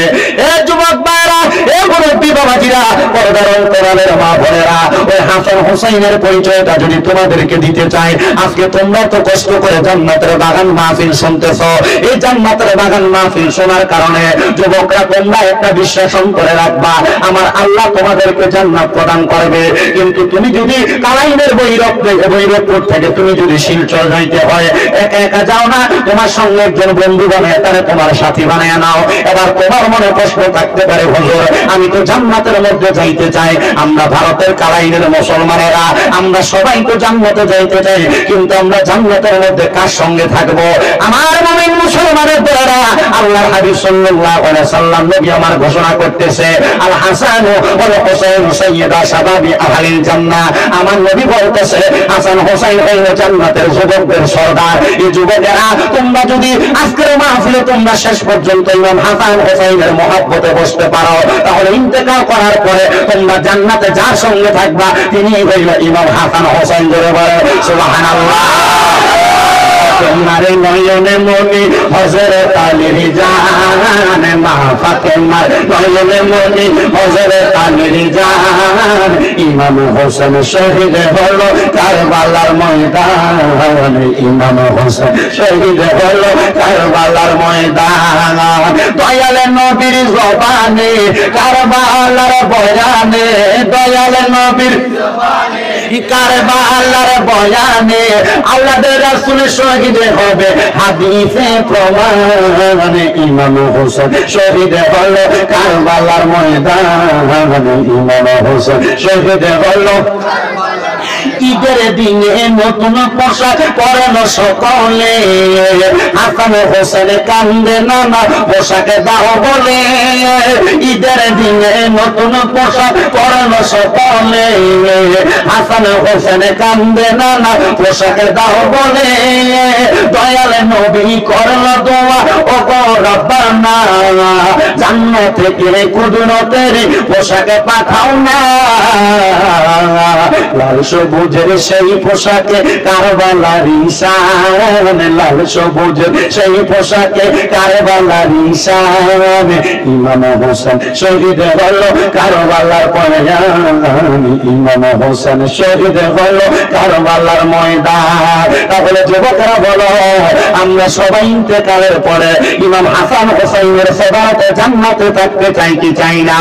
এ যুবক ভাইরা, এ মুরব্বি বাবাজিরা, পর্দার অন্তরালের মা বোনেরা, ওই হাসান হুসাইনের পরিচয়টা যদি তোমাদেরকে দিতে চাই, আজকে তোমরা তো কষ্ট করে জান্নাতের বাগান মাহফিল শুনতেছো। এই জান্নাতের বাগান মাহফিল শোনার কারণে যুবকরা তোমরা একটা বিশ্বাস করে রাখবা, আমার আল্লাহ তোমাদেরকে জান্নাত প্রদান করবে। কিন্তু তুমি যদি কালাইনের বৈরকপুর থেকে তুমি যদি শিলচর যাইতে হয়, একা একা যাও না, তোমার সঙ্গে একজন বন্ধু বানায় তারে তোমার সাথী বানায় নাও। এবার তোমার মনে প্রশ্ন থাকতে পারে, হুজুর আমি তো জান্নাতের মধ্যে যাইতে চাই, আমরা ভারতের কালাইনের মুসলমানেরা আমরা সবাই তো জান্নাতে যাইতে চাই, কিন্তু আমরা জান্নাতের মধ্যে কার সঙ্গে থাকবো? আমার মুমিন মুসলমানের দ্বারা আল্লাহর হাবিব সাল্লাল্লাহু আলাইহি সাল্লাম নবী আমার ঘোষণা করতেছে, আল হাসান ওয়াল হুসাইন সাইয়্যিদা শাবাবি আহলিল জান্নাহ। আমার নবী বলতেছে হাসান হুসাইন হলো জান্নাতের যুবকদের সর্দার। এই যুবকেরা তোমরা যদি আজকের মাহফিলে তোমরা শেষ পর্যন্ত ইমাম হাসান হুসাইনের মহব্বতে বসতে পারো, তাহলে ইন্তেকাল করার পরে তোমরা জান্নাতে যার সঙ্গে থাকবা তিনি হইল ইমাম হাসান হুসাইন। জোরে বলে সুবহানাল্লাহ। তোমারে নয়নে মনি হযরত আলীর জান, মা ফাতেমার নয়নে মনি হযরত আলীর জান, ইমাম হোসেন শহীদ হলো কারবালার ময়দান, ইমাম হোসেন শহীদ হলো কারবালার ময়দান। দয়ালে নবীর জবানে কারবালার বয়ানে, দয়ালে নবীর জবানে কারবালার বয়ানে আল্লাহর রাসূল শহীদ হবে হাদিসে প্রমাণ, ইমাম হোসেন শহীদ হলো কারবালার ময়দান, ইমাম হোসেন শহীদ হলো। ঈদের দিনে নতুন পোশাক পরেন সকলে, হাসান হোসেন কান্দে নানা পোশাক দাও বলে। ঈদের দিনে নতুন পোশাক পরেন সকলে, হাসান হোসেন কান্দে নানা পোশাক দাও বলে। দয়াল নবী করল দোয়া, ও গো রব্বানা জান্নাত থেকে কুদরতের পোশাক পাঠাও না। লাল সবুজের সেই পোশাকে কারবালার ঈশান, লাল সবুজের সেই পোশাকে কারবালার ঈশান, ইমাম হোসেন শহীদ হলো কারবালার ময়দান, ইমাম হোসেন শহীদ হলো কারবালার ময়দান। তাহলে যুবকেরা বলো, আমরা সবাই ইন্তেকালের পরে ইমাম হাসান হোসেনের সাদাতে জান্নাতে থাকতে চাই কি চাই না?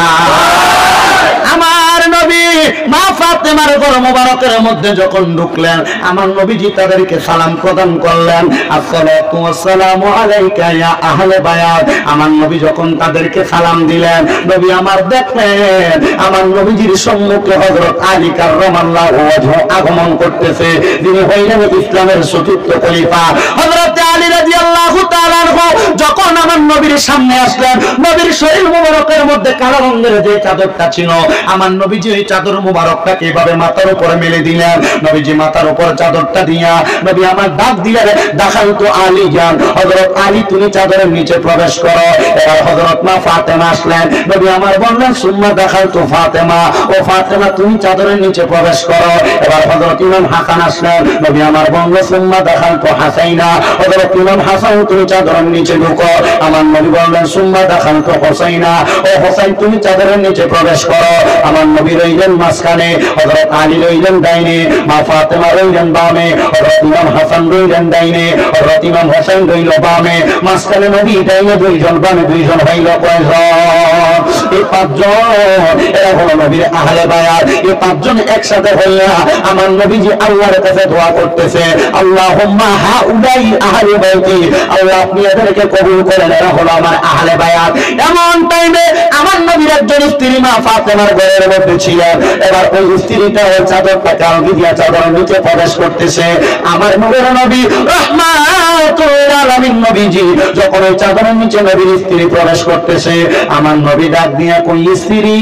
আমার নবী মা ফাতেমার ঘর মোবারকের মধ্যে যখন ঢুকলেন, আমার নবীজি তাদেরকে সালাম প্রদান করলেন, আসসালাতু ওয়াসসালামু আলাইকা ইয়া আহলে বায়াত। আমার নবী যখন তাদেরকে সালাম দিলেন, নবী আমার দেখলেন আমার নবীজির সম্মুখে হযরত আলী কাররামাল্লাহু ওয়াজহু আগমন করতেছে, যিনি হইলেন ইসলামের চতুর্থ খলিফা। হযরত আলী রাদিয়াল্লাহু তাআলা আনহু যখন আমার নবীর সামনে আসলেন, নবীর শরীর মুবারকের মধ্যে কালো রঙের যে চাদরটা ছিল, আমার নবীজি এই চাদর মুবারকটাকে এভাবে মাথার উপরে মেলে দিলেন। নবীজি মাথার উপর চাদরটা দিয়া নবী আমার ডাক দিলেন, দাখালতু আলিয়ান, হযরত আলী তুমি চাদরের নিচে প্রবেশ করো। এবার হযরত মা ফাতেমা আসলেন, নবী আমার বললেন সুম্মা দাখালতু ফাতেমা, ও ফাতেমা তুমি চাদরের নিচে প্রবেশ করো। এবার হযরত ইমাম হাসান আসলেন, নবী আমার বললেন সুম্মা দাখালতু হাসাইনা, হযরত ইমাম হাসান তুমি চাদরের নিচে ঢুকো। আমার নবী বললেন সুম্মা দাখালতু হুসাইনা, ও হুসাইন তুমি চাদরের নিচে প্রবেশ করো। আমার নবী রইলেন মাঝখানে, হযরত আলী রইলেন ডাইনে, মা ফাতেমা রইলেন বামে, হযরত ইমাম হাসান রইলেন ডাইনে, হযরত ইমাম হোসেন রইল বামে। মাঝখানে নবী ডাইনে দুইজন, বামে দুইজন, হইল কয়জন? এই পাঁচজন। এরা হলো নবীর আহলে বায়াত। এই পাঁচজন একসাথে হইয়া আমার নবীজি আল্লাহর কাছে দোয়া করতেছে, আল্লাহুম্মা হাউলাই আহলে বাইতি, আল্লাহ আপনি এদেরকে কবুল করেন, এরা হলো আমার আহলে বায়াত। এমন টাইমে আমার নবীর একজন স্ত্রী মা ফাতেমার ঘরের মধ্যে ছিলেন। এবার ওই স্ত্রীটা ওই চাদরটা কালকে দিয়া চাদরের নিচে প্রবেশ করতেছে। আমার নবীর নবী রাহমাতুল আলামিন নবীজি যখন ওই চাদরের নিচে নবীর স্ত্রী প্রবেশ করতেছে, আমার নবী ডাক দিয়া কই, স্ত্রী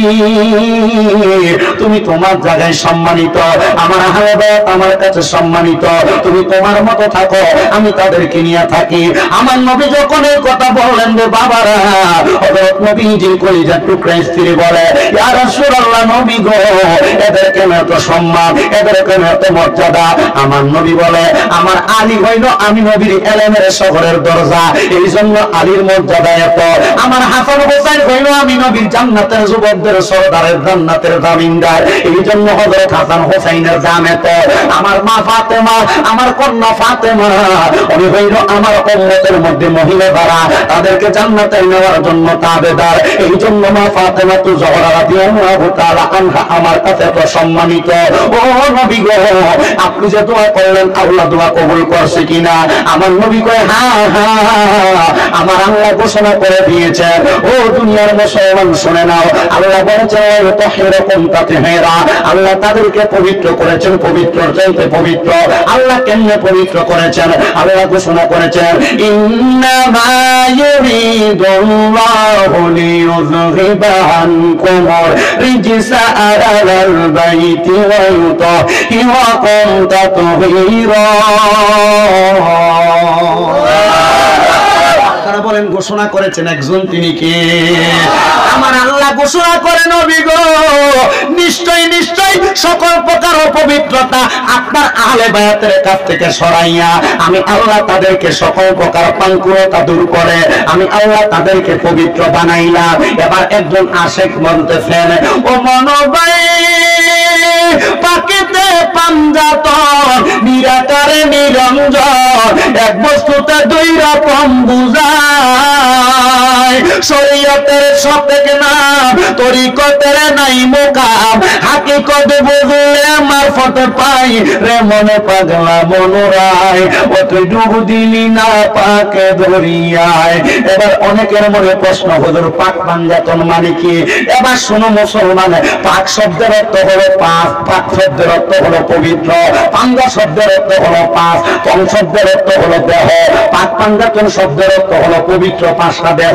তুমি তোমার জায়গায় সম্মানিত, আমার আহলে বায়াত আমার কাছে সম্মানিত, তুমি তোমার মতো থাকো, আমি তাদেরকে নিয়ে থাকি। আমার নবী যখন এই কথা বললেন রে বাবারা, হযরত নবীজির কলিজার টুকরা স্ত্রী বলে, ইয়া রাসূলুল্লাহ নবী গো, এদের কেন এত সম্মান, এদের কেন এত মর্যাদা? আমার নবী বলে, আমার আলী হইল আমি নবীর এলেমের শহরের দরজা, এই জন্য আলীর মর্যাদা এত। আমার হাসান হোসেন হইল আমি নবীর জান্নাতের যুবকদের সরদারের, জান্নাতের জামিনদার, এই জন্য হযরত হাসান হোসেনের দাম এত। আমার মা ফাতেমা, আমার কন্যা ফাতেমা, উনি হইল আমার উম্মতের মধ্যে মহিলা দ্বারা তাদেরকে জান্নাতে নেওয়ার জন্য তাবেদার, এই জন্য মা ফাতেমা তু জহরা রাদিয়াল্লাহু তাআলা আনহা আমার কাছে এত সম্মানিত। ও নবী গো, আপনি যে দোয়া করলেন আল্লাহ দোয়া কবুল করছে কিনা? আমার নবী কয়, হ্যাঁ হ্যাঁ, আমার আল্লাহ ঘোষণা করে দিয়েছে। ও দুনিয়ার মুসলমান শুনে নাও, আল্লাহ বলেছেন তাহিরাকুম তাতহিরা, আল্লাহ তাদেরকে পবিত্র করেছেন, পবিত্র চাইতে পবিত্র। আল্লাহ কেমনে পবিত্র করেছেন? আল্লাহ ঘোষণা করেছেন, ইন্নামা ইউরিদুল্লাহু লিইউযহিবা আনকুমুর রিজসা আহলাল বাইতি ওয়া ইউতাহিরাকুম তাতহীরা। তারা বলেন ঘোষণা করেছেন একজন, তিনি কে? আমার আল্লাহ ঘোষণা করে, নবী গো নিশ্চয় নিশ্চয় সকল প্রকার অপবিত্রতা আপনার আহলে বায়াতের কাছ থেকে সরাইয়া আমি আল্লাহ তাদেরকে সকল প্রকার পাঙ্কুরতা দূর করে আমি আল্লাহ তাদেরকে পবিত্র বানাইলাম। এবার একজন আশেক বলতেছেন, ও মনোবাই পাকিতে পাঞ্জাতন নিরাকারে নিরঞ্জন, এক বস্তুতে দুই রকম বুঝায়, শরীয়তের সতেক নাম তরিকতের নাই মোকাম, হাকিকত বুঝলে মারফতে পাই রে মনে পাগলা মনোরায়, ও তুই ডুবু দিলি না পাকে দরিয়ায়। এবার অনেকের মনে প্রশ্ন, হুজুর পাক পাঞ্জাতন মানে কি? এবার শোনো মুসলমান, পাক শব্দের অর্থ হলো পাক, পাক শব্দের অর্থ হলো পবিত্র, পাঞ্জা শব্দের অর্থ হলো পাক, তন শব্দের অর্থ হলো দেহ, পাক পাঞ্জাতন শব্দের অর্থ হলো পবিত্র পাঁচটা দেহ।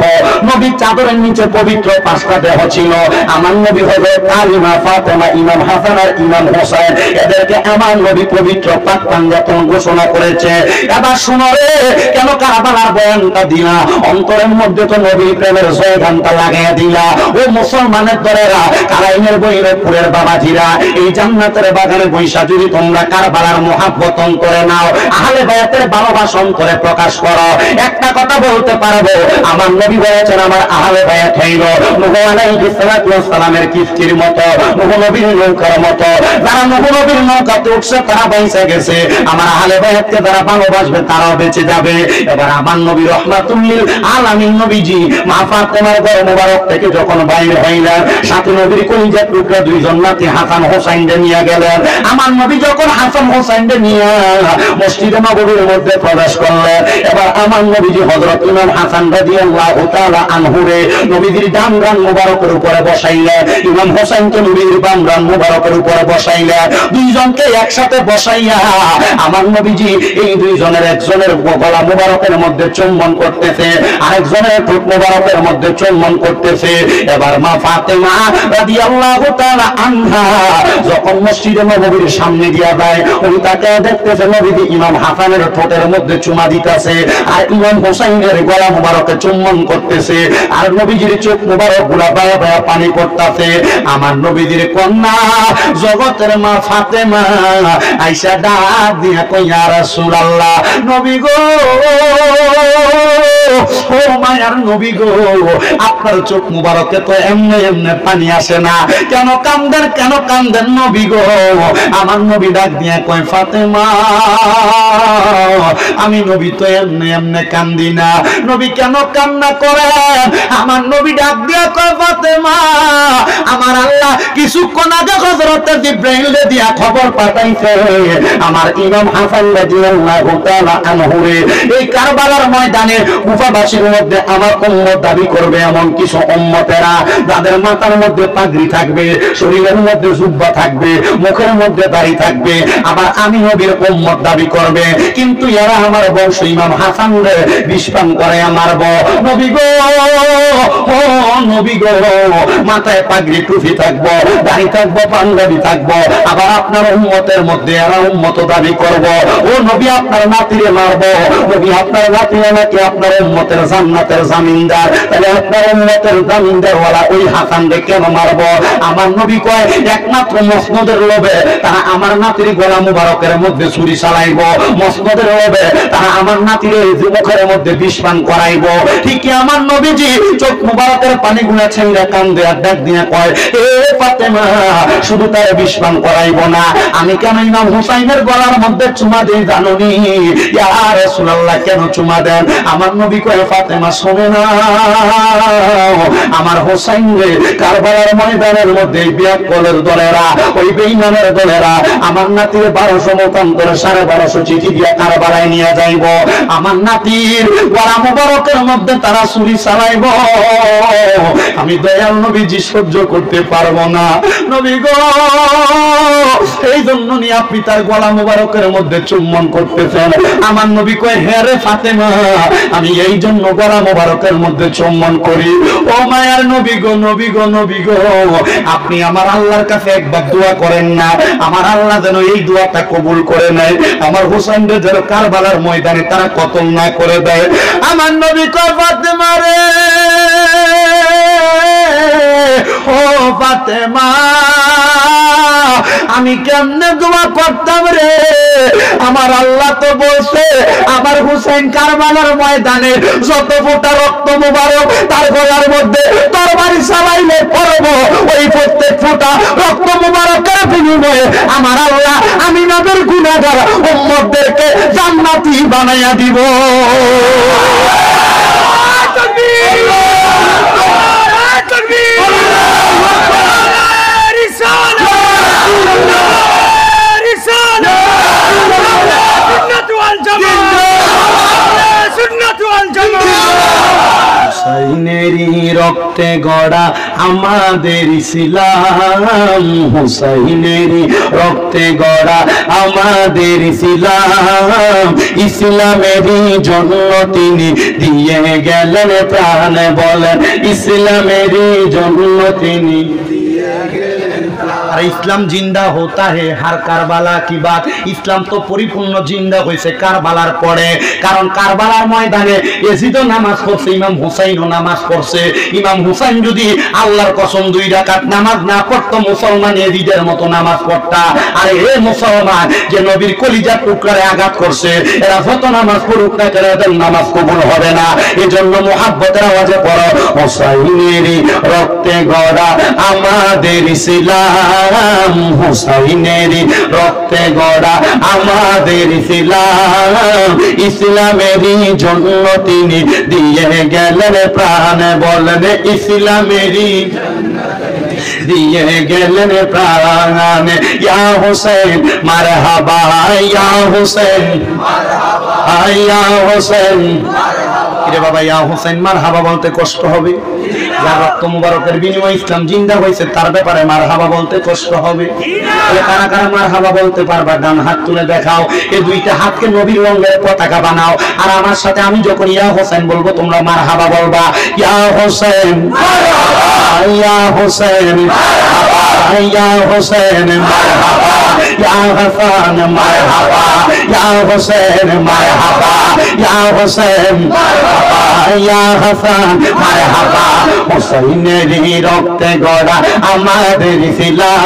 নবীর চাদরের নিচে পবিত্র পাঁচটা দেহ ছিল। আমার নবী হযরত আলী, মা ফাতেমা, ইমাম হাসান আর ইমাম হোসেন, এদেরকে আমার নবী পবিত্র পাক পাঞ্জাতন ঘোষণা করেছে। এবার শুনো রে, কেন কারবালার বয়ানটা দিলা? অন্তরের মধ্যে তো নবীর প্রেমের জয়গানটা লাগাইয়া দিলা। ও মুসলমানের দরেরা, কারাইনের বৈরপুরের বাবাজিরা, এই জান্নাতের বাগানে বৈশা যদি তোমরা কারবালার মুহাব্বত অন্তরে নাও, আহলে বায়াতের ভালোবাসা অন্তরে প্রকাশ করো, একটা কথা বলতে পারবো, আমার নবী বলেছেন আমার আহলে বায়াত হইল নূহ আলাইহিস সালাতু ওয়াস সালামের কিস্তির মতো, নূহ নবীর নৌকার মতো। যারা নূহ নবীর নৌকাতে উঠছে তারা বেঁচে গেছে, আমার আহলে বায়াতকে যারা ভালোবাসবে তারাও বেঁচে যাবে। এবার আমার নবী রাহমাতুল লিল আলামিন নবীজি মা ফাতেমার ঘর মোবারক থেকে যখন বাইরে হইলেন, সাথে নবীর কলিজার টুকরা দুইজন নাতি হাসান হোসেনকে নিয়ে গেলেন। আমার নবী যখন হাসান হোসেনকে নিয়ে মসজিদে নববীর মধ্যে প্রবেশ করলেন। এবার আমার নবীজি হযরত ইমাম হাসান রাদিয়াল্লাহু তাআলা আনহুরে নবীজির ডান কান মুবারকের উপরে বসাইলেন, ইমাম হোসেনকে নবীর বাম কান মুবারকের উপরে বসাইলেন। দুইজনকে একসাথে বসাইয়া আমার নবীজি এই দুইজনের একজনের গলা মুবারকের মধ্যে চুম্বন করতেছে, আরেকজনের ঠোঁট মুবারকের মধ্যে চুম্বন করতেছে। এবার মা ফাতেমা রাদিয়াল্লাহু তাআলা আনহা যখন মসজিদে নববীর সামনে দিয়া যায়, উনি তাকে দেখতেছে নবীজি ইমাম হাসানের ঠোঁটের মধ্যে চুমা দিতেছে, আর ইমাম হোসেনের গলা মুবারকে চুম্বন করতেছে, আর নবীজির চোখ মুবারক গুলা বায়া বায়া পানি পড়তেছে। আমার নবীজির কন্যা জগতের মা ফাতেমা আয়েশা ডাক দিয়া কই, ইয়া রাসূলুল্লাহ, নবী গো, ও মায়ার নবী গো, আপনার চোখ মুবারকে তো এমনি এমনি পানি আসে না, কেন কান্দেন, কেন কান্দেন নবী গো? আমার নবী ডাক দিয়া কয়, ফাতেমা, আমি নবী তো এমনি এমনি কান্দি না। নবী কেন কান্না করেন? আমার নবী ডাক দিয়া কয়, ফাতেমা, আমার আল্লাহ কিছুক্ষণ আগে হযরত জিবরাইল দিয়া খবর পাঠাইছে আমার ইমাম হাসান রাদিয়াল্লাহু তাআলা আনহুরে এই কারবালার ময়দানে কুফাবাসীর মধ্যে আমার উম্মত দাবি করবে এমন কিছু উম্মতেরা, যাদের মাথার মধ্যে পাগড়ি থাকবে, শরীরের মধ্যে জুব্বা থাকবে, মুখের মধ্যে দাড়ি থাকবে, আবার আমি নবীর উম্মত দাবি করবে, কিন্তু এরা আমার বংশ ইমাম হাসান রে বিস্পান করে মারব। নবী গো, ও নবী গো, মাথায় পাগড়ি টুপি থাকবো, দাড়ি থাকবো, পাঞ্জাবি থাকবো, আবার আপনার উম্মতের মধ্যে এরা উম্মত দাবি করব। ও নবী, আপনার নাতিরে মারব। নবী, আপনার নাতিরে নাকি আপনার উম্মতের জান্নাতের জামিনদার, তাহলে আপনার উম্মতের জামিনদার ওয়ালা ওই হাসানকে কেন মারব? আমার নবী কয়, একমাত্র মসনদের লোভে তারা আমার নাতির গলা মুবারকের মধ্যে ছুরি চালাইব, মসনদের লোভে তারা আমার নাতির মুখের মধ্যে বিষ পান করাইব। ঠিকই আমার নবীজি চোখ মুবারকের পানি গুলা ছেড়ে কান্দে আর ডাক দিয়ে কয়, এ ফাতেমা, শুধু তার বিষ পান করাইব না, আমি কেন ইমাম হুসাইনের গলার মধ্যে চুমা দিই জানুনি? ইয়া রাসূলুল্লাহ, কেন চুমা দেন? আমার নবী কয়, ফাতেমা শোনে না, আমার হোসাইন রে কারবালার ময়দানের মধ্যে বিয়াকলের দলেরা, ওই বেঈমানের দলেরা আমার নাতির 1200 মতান্তরে 1250 চিঠি দিয়া কারবালায় নিয়ে যাইব। আমার নাতির গলা মুবারকের মধ্যে তারা ছুরি চালাইব, আমি দয়াল নবীজি সহ্য করতে পারবো না। নবী গো, এই জন্য নিয়ে আপনি তার গলা মুবারকের মধ্যে চুম্বন করতেছেন। আমার নবী কয়, হ্যাঁ রে ফাতেমা, আমি এই জন্য গলা মুবারকের মধ্যে চুম্বন করি। ও মায়ার নবী গো, নবী গো, নবী গো, আপনি আমার আল্লাহর কাছে একবার দোয়া করেন না, আমার আল্লাহ যেন এই দোয়াটা কবুল করে নেয়, আমার হোসেনকে যেন কারবালার ময়দানে তারা কতল না করে দেয়। আমার নবী কয়, ফাতেমা রে, ও ফাতেমা, আমি কেমনে দোয়া করতাম রে? আমার আল্লাহ তো বলছে আমার হুসাইন কারবালার ময়দানে যত ফোঁটা রক্ত মুবারক তার গলার মধ্যে তরবারি চালাইলে পড়ব, ওই প্রত্যেক ফোঁটা রক্ত মুবারকের বিনিময়ে আমার আল্লাহ আমি নবীর গুনাহগার উম্মতদেরকে জান্নাতি বানাইয়া দিব। হুসাইনেরই রক্তে গড়া আমাদের ইসলাম, হুসাইনেরই রক্তে গড়া আমাদের ইসলাম, ইসলামেরই জন্য তিনি দিয়ে গেলেন প্রাণ, বলেন ইসলামেরই জন্য তিনি। আর ইসলাম জিন্দা होता है हर কারবালা কি বাত। ইসলাম তো পরিপূর্ণ জিন্দা হয়েছে কারবালার পরে, কারণ কারবালার ময়দানে এজিদও নামাজ পড়ছে, ইমাম হুসাইনও নামাজ পড়ছে। ইমাম হুসাইন যদি আল্লাহর কসম 2 রাকাত নামাজ না পড়তো, মুসলমান এজিদের মতো নামাজ পড়তা। আর এ মুসলমান যে নবীর কলিজার টুকরায় আঘাত করছে, এরা যত নামাজ পড়ুক না কেন এদের নামাজ কবুল হবে না। এজন্য মুহাব্বতের আওয়াজে পড়ো, হুসাইনেরই রক্তে গড়া আমাদের ইসলাম, হুসাইনেরই রক্তে গড়া আমাদের ইসলাম, ইসলামেরই জন্য তিনি দিয়ে গেলেন প্রাণ, বলেন ইসলামেরই দিয়ে গেলেন প্রাণ। ইয়া হুসাইন মারহাবা, ইয়া হোসেন ইয়া হোসেন। কিরে বাবা ইয়া হোসেন মারহাবা বলতে কষ্ট হবে? যার রক্ত মুবারকের বিনিময়ে ইসলাম জিন্দা হয়েছে তার ব্যাপারে মারহাবা বলতে কষ্ট হবে? কারা কারা মারহাবা বলতে পারবা? ডান হাত তুলে দেখাও। এই দুইটা হাতকে নবীর রঙের পতাকা বানাও, আর আমার সাথে আমি যখন ইয়া হোসেন বলবো তোমরা মারহাবা বলবা। ইয়া হোসেন ইয়া হোসেন ইয়া হোসেন মারহাবা, ইয়া হাসান মারহাবা, ইয়া হোসেন মারহাবা, ইয়া হোসেন মারহাবা, ইয়া হাসান মারহাবা। হোসেনের রক্তে গড়া আমাদের ইসলাম,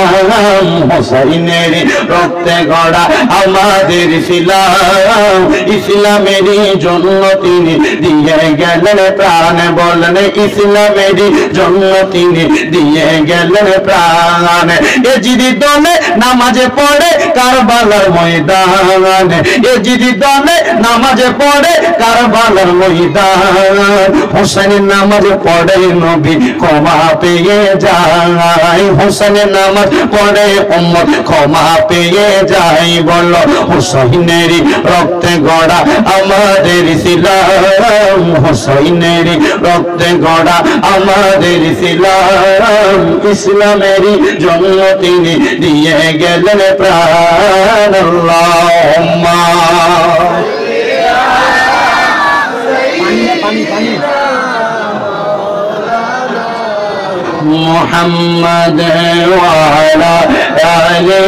হোসেনের রক্তে গড়া আমাদের ইসলাম, ইসলামের জন্য তিনি দিয়ে গেলেন প্রাণ। বলেন ইসলামের জন্য তিনি দিয়ে গেলেন প্রাণ। এজিদি দলে নামাজে পড়ে কারবালার ময়দান, এজিদি দলে নামাজে পড়ে কারবালার ময়দান। হোসেনের নামাজে পড়ে নবী ক্ষমা পেয়ে যায়, হোসেনের নামাজ পড়ে উম্মত ক্ষমা পেয়ে যায়। বলো হোসেনের রক্তে গড়া আমাদের ইসলাম, হোসেনের রক্তে গড়া আমাদের ইসলাম, ইসলামের জন্য তিনি দিয়ে গেলেন প্রাণ। আল্লাহুম্মা মুহাম্মাদ ওয়া আলা আলি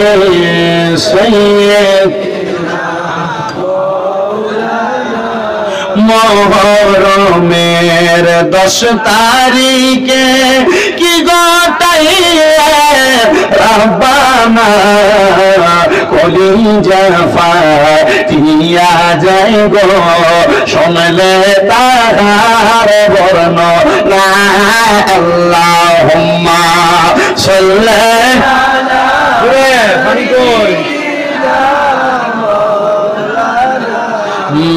সাইয়্যিদ। মুহররমের 10 তারিখে কি ঘটাইলে রব্বানা কলিজা ফাটিয়া যায় গো, শুনলে তাহার বর্ণনা। আল্লাহুম্মা সাল্লি আলা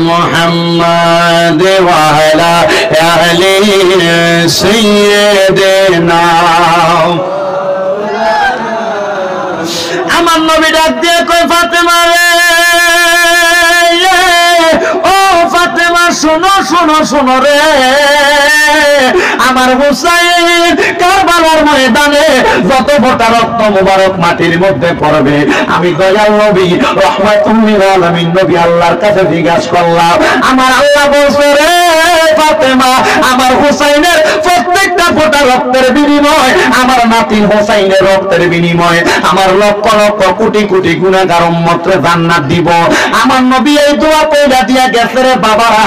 মুহাম্মাদ ওয়া আলা আলি সাইয়্যিদিনা। আমার নবী ডাক দিয়ে কই ফাতেমা রে, ও ফাতেমা শোনো শোনো শোনো রে, আমার হুসাইন কারবালার ময়দানে যত ফোঁটা রক্ত মুবারক মাটির মধ্যে পড়বে, আমি দয়াল নবী রাহমাতুল লিল আলামিন নবী আল্লাহর কাছে জিজ্ঞাসা করলাম, আমার আল্লাহ বলছে রে ফাতেমা, আমার হুসাইনের প্রত্যেকটা ফোঁটা রক্তের বিনিময়, আমার নাতি হুসাইনের রক্তের বিনিময় আমার লক্ষ লক্ষ কোটি কোটি গুনাহগার উম্মতরে জান্নাত দিব। আমার নবী এই দোয়া পয়দা দিয়া গেছে রে বাবারা।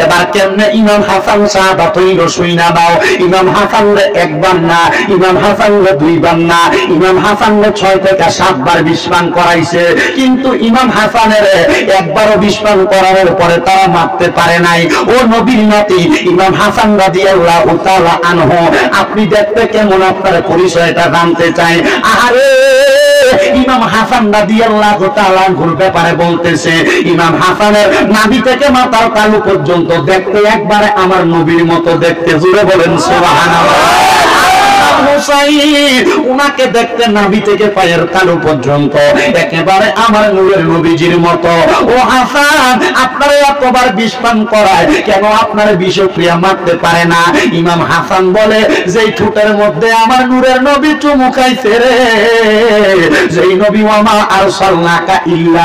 এবার কেমনে ইমাম হাসান শাহাদাত হইল শুইনা দাও। ইমাম হাসান রে একবার না, ইমাম হাসান রে দুইবার না, ইমাম হাসান রে 6 থেকে 7 বার বিস্ফান করাইছে, কিন্তু ইমাম হাসানের একবারও বিস্ফান করানোর পরে তারা মারতে পারে নাই। ও নবীর নাতি ইমাম হাসান রাদিয়াল্লাহু তাআলা আনহু, আপনি দেখতে কেমন আপনার পরিচয়টা জানতে চাই। আরে ইমাম হাসান রাদিয়াল্লাহু তাআলা আনহুর ব্যাপারে বলতেছে, ইমাম হাসানের নাভি থেকে মাথার তালু পর্যন্ত দেখতে একবারে আমার নবীর মতো দেখতে। জোরে বলেন সুবহানাল্লাহ। উনাকে দেখতে নাভি থেকে পায়ের তালু পর্যন্ত একেবারে আমার নূরের নবীজির মতো। ও হাসান, আপনারা এতবার বিস্ফান করায় কেন আপনার বিষক্রিয়া মারতে পারে না? ইমাম হাসান বলে, যেই ঠোঁটের মধ্যে আমার নূরের নবী চুমু খাইছে রে, যেই নবী ওয়ামা আরসালনাকা ইল্লা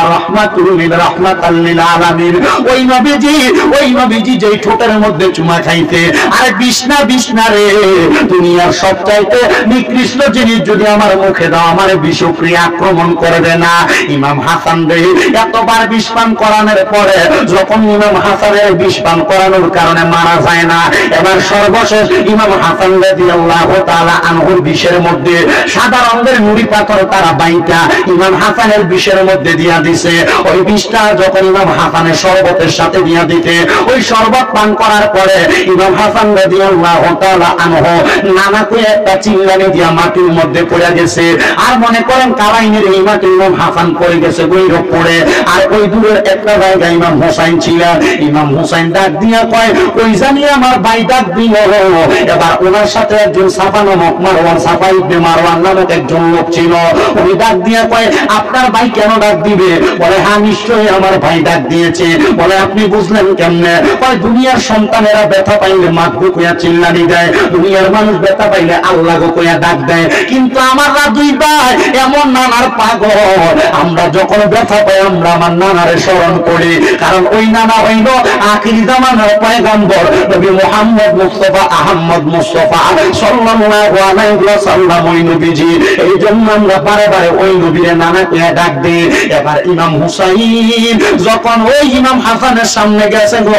রাহমাতাল লিল আলামিন, ওই নবীজি যেই ঠোঁটের মধ্যে চুমা খাইতে। আর বিষ্ণা বিষ্ণা রে, দুনিয়ার সবচাইতে নিকৃষ্ট জিনিস যদি আমার মুখে দাও আমার বিষক্রিয়া আক্রমণ করবে না। ইমাম হাসান রে এতবার বিষপান করানোর পরে যখন ইমাম হাসানের বিষপান করানোর কারণে মারা যায় না, এবার সর্বশেষ ইমাম হাসান রাদিয়াল্লাহু তাআলা আনহুর বিষের মধ্যে সাদা রঙের নুড়ি পাথর তারা বাইটা ইমাম হাসানের বিষের মধ্যে দিয়া দিছে। ওই বিষটা যখন ইমাম হাসানের শরবতের সাথে দিয়া দিতে, ওই শরবত পান করার পরে ইমাম হাসান রাদিয়াল্লাহু তাআলা আনহু নানা করে একটা একটা চিল্লানি দিয়া মাটির মধ্যে পড়ে গেছে। আর মনে করেন কারাইনের এই মাটি ইমাম হাসান পড়ে গেছে গৈরব পড়ে। আর ওই দূরের একটা জায়গায় ইমাম হোসাইন ছিলেন। ইমাম হোসাইন ডাক দিয়া কয়, ওই জানি আমার ভাই ডাক দিল। এবার ওনার সাথে একজন সাফা নামক মারওয়ান, সাফা ইবনে মারওয়ান নামক একজন লোক ছিল। উনি ডাক দিয়া কয়, আপনার ভাই কেন ডাক দিবে? বলে, হ্যাঁ নিশ্চয়ই আমার ভাই ডাক দিয়েছে। বলে, আপনি বুঝলেন কেমনে? কয়, দুনিয়ার সন্তানেরা ব্যথা পাইলে মাগবু কইয়া চিল্লানি দেয়, দুনিয়ার মানুষ ব্যথা পাইলে আল্লাহ গো কইয়া ডাক দেয়, কিন্তু আমাররা দুই ভাই এমন নানার পাগল, আমরা যখন ব্যথা পাই আমরা আমার নানারে স্মরণ করি। কারণ ওই নানা হইল আখিরি জামানার পয়গম্বর নবী মুহাম্মদ মুস্তাফা আহমদ মুস্তাফা সাল্লাল্লাহু আলাইহি ওয়াসাল্লাম ওই নবীজি। এই জন্য আমরা বারে বারে ওই নবীরে নানা কইয়া ডাক দিই। এবার ইমাম হুসাইন যখন ওই ইমাম হাসানের সামনে গেছে গো,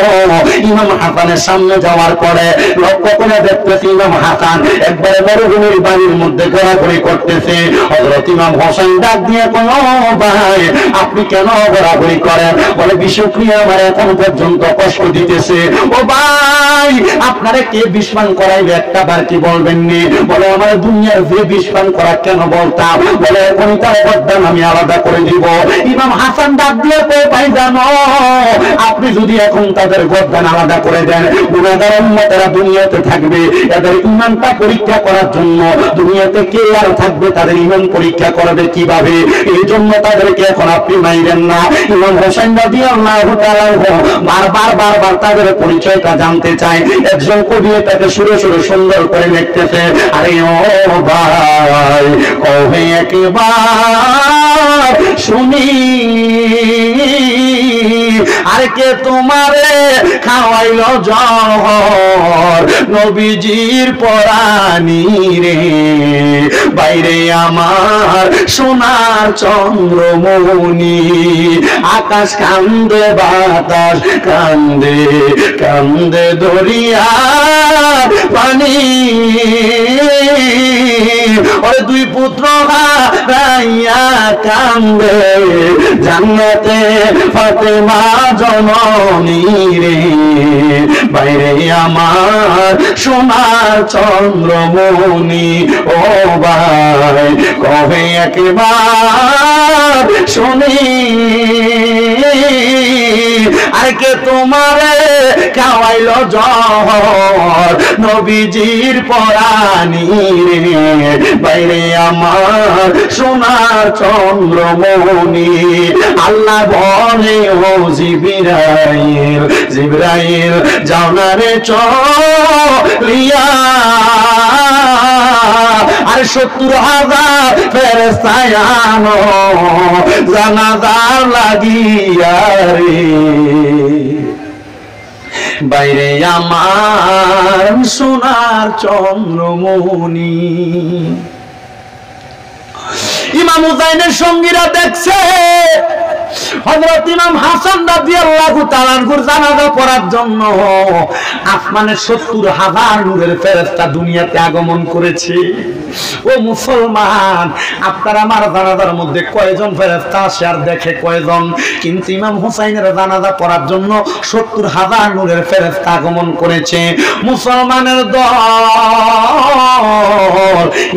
ইমাম হাসানের সামনে যাওয়ার পরে লক্ষ্য করে দেখতেছি ইমাম হাসান একবারে মরুভূমির বাড়ির মধ্যে ঘোরাঘুরি করতেছে। হযরত ইমাম হোসেন ডাক দিয়ে কয়, ও ভাই আপনি কেন ঘোরাঘুরি করেন? বলে, বিষক্রিয়া আমার এখন পর্যন্ত কষ্ট দিতেছে। ও ভাই আপনারে কে বিষপান করাইবে একটা বার কি বলবেননি? বলে, আমার দুনিয়ার যে বিষপান করা কেন বলতাম। বলে, এখনই তার গর্দান আমি আলাদা করে দিব। ইমাম হাসান ডাক দিয়ে কয়, ভাই জানো আপনি যদি এখন তাদের গর্দান আলাদা করে দেন, গুনাহগার উম্মতেরা দুনিয়াতে থাকবে, এদের ঈমানটা পরীক্ষা করার জন্য দুনিয়াতে কে আর থাকবে? তাদের ঈমান পরীক্ষা করবে কিভাবে? এই জন্য তাদেরকে এখন আপনি মাইরেন না। ইমাম হোসেন রাদিয়াল্লাহু তাআলা বারবার তাদের পরিচয়টা জানতে চায়। একজন কবি তাকে সুরে সুরে সুন্দর করে লিখতেছে, আরে ও ভাই কবে একবার শুনি আর কে তোমারে খাওয়াইল জহর নবীজির পরানি রে, বাইরে আমার সোনার চন্দ্রমণি, আকাশ কান্দে বাতাস কান্দে কান্দে দরিয়া পানি, ওই দুই পুত্র হারাইয়া কান্দে জান্নাতে ফাতেমা জননী রে, বাইরে আমার সোনার চন্দ্রমণি। ও ভাই কবে একবার শুনি আর কে তোমারে খাওয়াইল জহর নবীজির পরানি রে, বাইরে আমার সোনার চন্দ্রমণি। আল্লাহ বলে, ও জিবরাইল জিবরাইল যাও না রে চলিয়া, আর 70,000 ফেরেশতা আনো জানাজার লাগিয়া রে, বাইরে আমার সোনার চন্দ্রমণি। ইমাম হুসাইনের সঙ্গীরা দেখছে হযরত ইমাম হাসান রাদিয়াল্লাহু তাআলা আনহুর জানাজা পড়ার জন্য আসমানের 70,000 নূরের ফেরেশতা দুনিয়াতে আগমন করেছে। ও মুসলমান, আপনার আমার জানাজার মধ্যে কয়জন ফেরেশতা আসে আর দেখে কয়জন? কিন্তু ইমাম হুসাইনের জানাজা পড়ার জন্য 70,000 নূরের ফেরেশতা আগমন করেছে। মুসলমানের দল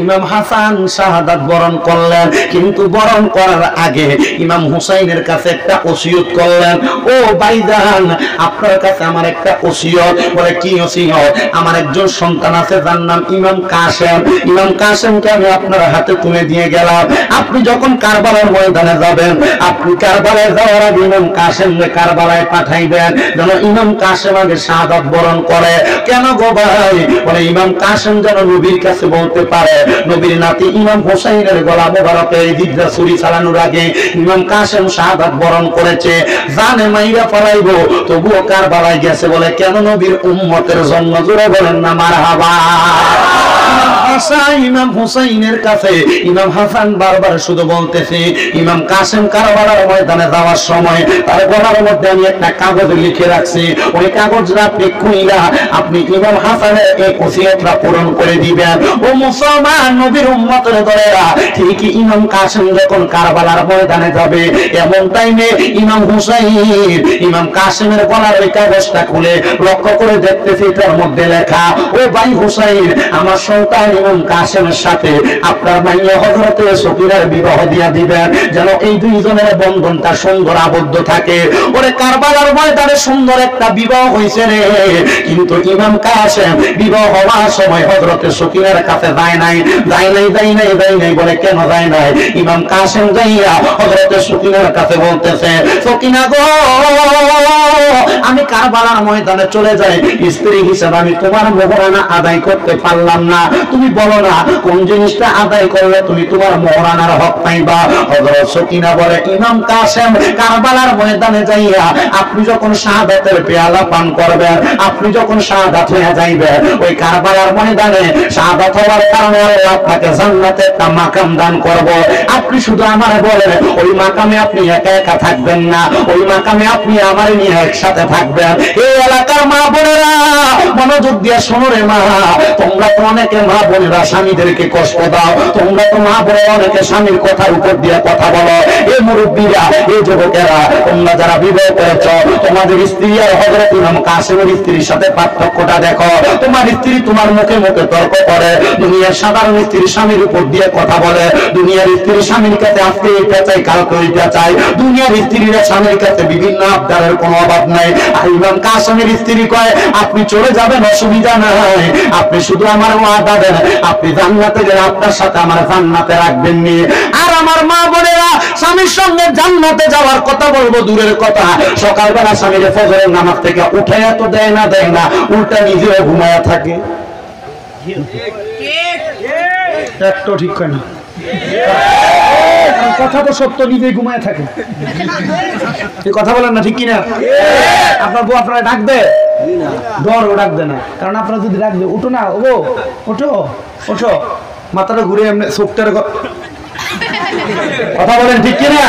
ইমাম হাসান শাহাদাত বরণ করলেন, কিন্তু বরণ করার আগে ইমাম হুসাইনের কাছে একটা ওসিয়ত করলেন, ও ভাইজান আপনার কাছে আমার একটা ওসিয়ত। বলে, কি ওসিয়ত? আমার একজন সন্তান আছে যার নাম ইমাম কাসেম, ইমাম কাসেমকে আমি আপনার হাতে তুলে দিয়ে গেলাম। আপনি যখন কারবালার ময়দানে যাবেন, আপনি কারবালায় যাওয়ার আগে ইমাম কাসেমকে কারবালায় পাঠাইবেন যেন ইমাম কাসেম আগে শাহাদাত বরণ করে। কেন গো ভাই? বলে, ইমাম কাসেম যেন নবীর কাছে বলতে পারে নবীর নাতি ইমাম হুসাইনের গলা মোবারকে এই দিকটা ছুরি চালানোর আগে ইমাম কাসেম শাহাদাত বরণ করেছে, জানে মাইরা ফলাইবো তবুও কারবালায় গেছে। বলে, কেন? নবীর উম্মতের জন্য। জোরে বলেন না মারহাবা। ইমাম হুসাইনের কাছে ইমাম হাসান বারবার শুধু বলতেছে, ইমাম কাসেম কারবালার ময়দানে যাওয়ার সময় তার গলার মধ্যে আমি একটা কাগজ লিখে রাখছি, ওই কাগজটা আপনি খুইলা আপনি ইমাম হাসানের এই ওসিয়তটা পূরণ করে দিবেন। ও মুসলমান নবীর উম্মতের দলেরা, ঠিকই ইমাম কাসেম যখন কারবালার ময়দানে যাবে এমন টাইমে ইমাম হুসাইন ইমাম কাসেমের গলার ওই কাগজটা খুলে লক্ষ্য করে দেখতেছে এটার মধ্যে লেখা, ও ভাই হুসাইন আমার সন্তান ইমাম কাসেমের সাথে আপনার মাইয়া হযরতে সকিনার বিবাহ দিয়া দিবেন, যেন এই দুইজনের বন্ধনটা সুন্দর আবদ্ধ থাকে। ওরে কারবালার ময়দানে সুন্দর একটা বিবাহ হইছে রে, কিন্তু ইমাম কাসেম বিবাহ হওয়ার সময় হযরতে সকিনার কাছে যায় নাই বলে কেন যায় নাই? ইমাম কাসেম যাইয়া হযরতে সকিনার কাছে বলতেছে, সকিনা গো, আমি কারবালার ময়দানে চলে যাই, স্ত্রী হিসেবে আমি তোমার মোহরানা আদায় করতে পারলাম না, তুমি বলো না কোন জিনিসটা আদায় করলে তুমি তোমার মোহরানার হক পাইবা? হযরত সকিনা বলে, ইমাম কাসেম কারবালার ময়দানে যাইয়া আপনি যখন শাহাদাতের পেয়ালা পান করবেন, আপনি যখন শাহাদাত হয়ে যাইবেন, ওই কারবালার ময়দানে শাহাদাত হওয়ার কারণে আল্লাহ আপনাকে জান্নাতে একটা মাকাম দান করব। আপনি শুধু আমারে বলেন, ওই মাকামে আপনি একা একা থাকবেন না, ওই মাকামে আপনি আমার নিয়ে একসাথে থাকবেন। এই এলাকার মা বোনেরা মনোযোগ দিয়ে শোনো রে মা, তোমরা তো অনেকে মা বোনেরা স্বামীদেরকে কষ্ট দাও, তোমরা তো মা বোনেরা অনেকে স্বামীর কথার উপর দিয়ে কথা বলো। এই মুরব্বীরা, এই যুবকেরা, তোমরা যারা বিবাহ করেছ, তোমাদের স্ত্রী আর হযরত ইমাম কাসেমের স্ত্রীর সাথে পার্থক্যটা দেখো। তোমার স্ত্রী তোমার মুখে মুখে তর্ক করে, দুনিয়ার সাধারণ স্ত্রী স্বামীর উপর দিয়ে কথা বলে, দুনিয়ার স্ত্রী স্বামীর কাছে আজকে এইটা চাই, কালকে ওইটা চাই, দুনিয়ার স্ত্রীরা স্বামীর কাছে বিভিন্ন আবদারের কোনো অভাব নাই। আর ইমাম কাসেমের স্ত্রী কয়, আপনি চলে যাবেন অসুবিধা নাই, আপনি শুধু আমার ওয়াদা দেন, আপনি জান্নাতে গেলে আপনার সাথে আমার জান্নাতে রাখবেন নি। আর আমার মা বোনেরা স্বামীর সঙ্গে জান্নাতে যাওয়ার কথা বলবো দূরের কথা, সকালবেলা স্বামীর ফজরের নামাজ থেকে উঠাইয়া তো দেয় না, উল্টা নিজেও ঘুমায়া থাকে। একটু ঠিক হয় না, কথা তো সত্য, নিজেই ঘুমায় থাকে। কথা বলেন না, ঠিক কিনা? আপনার বউ আপনারা ডাক দেয়, ডরও ডাক দেয় না, কারণ আপনারা যদি ডাক দেয়, উঠো না, ও ওঠো ওঠো, মাথাটা ঘুরে এমনি চোখটার কথা বলেন, ঠিক কিনা?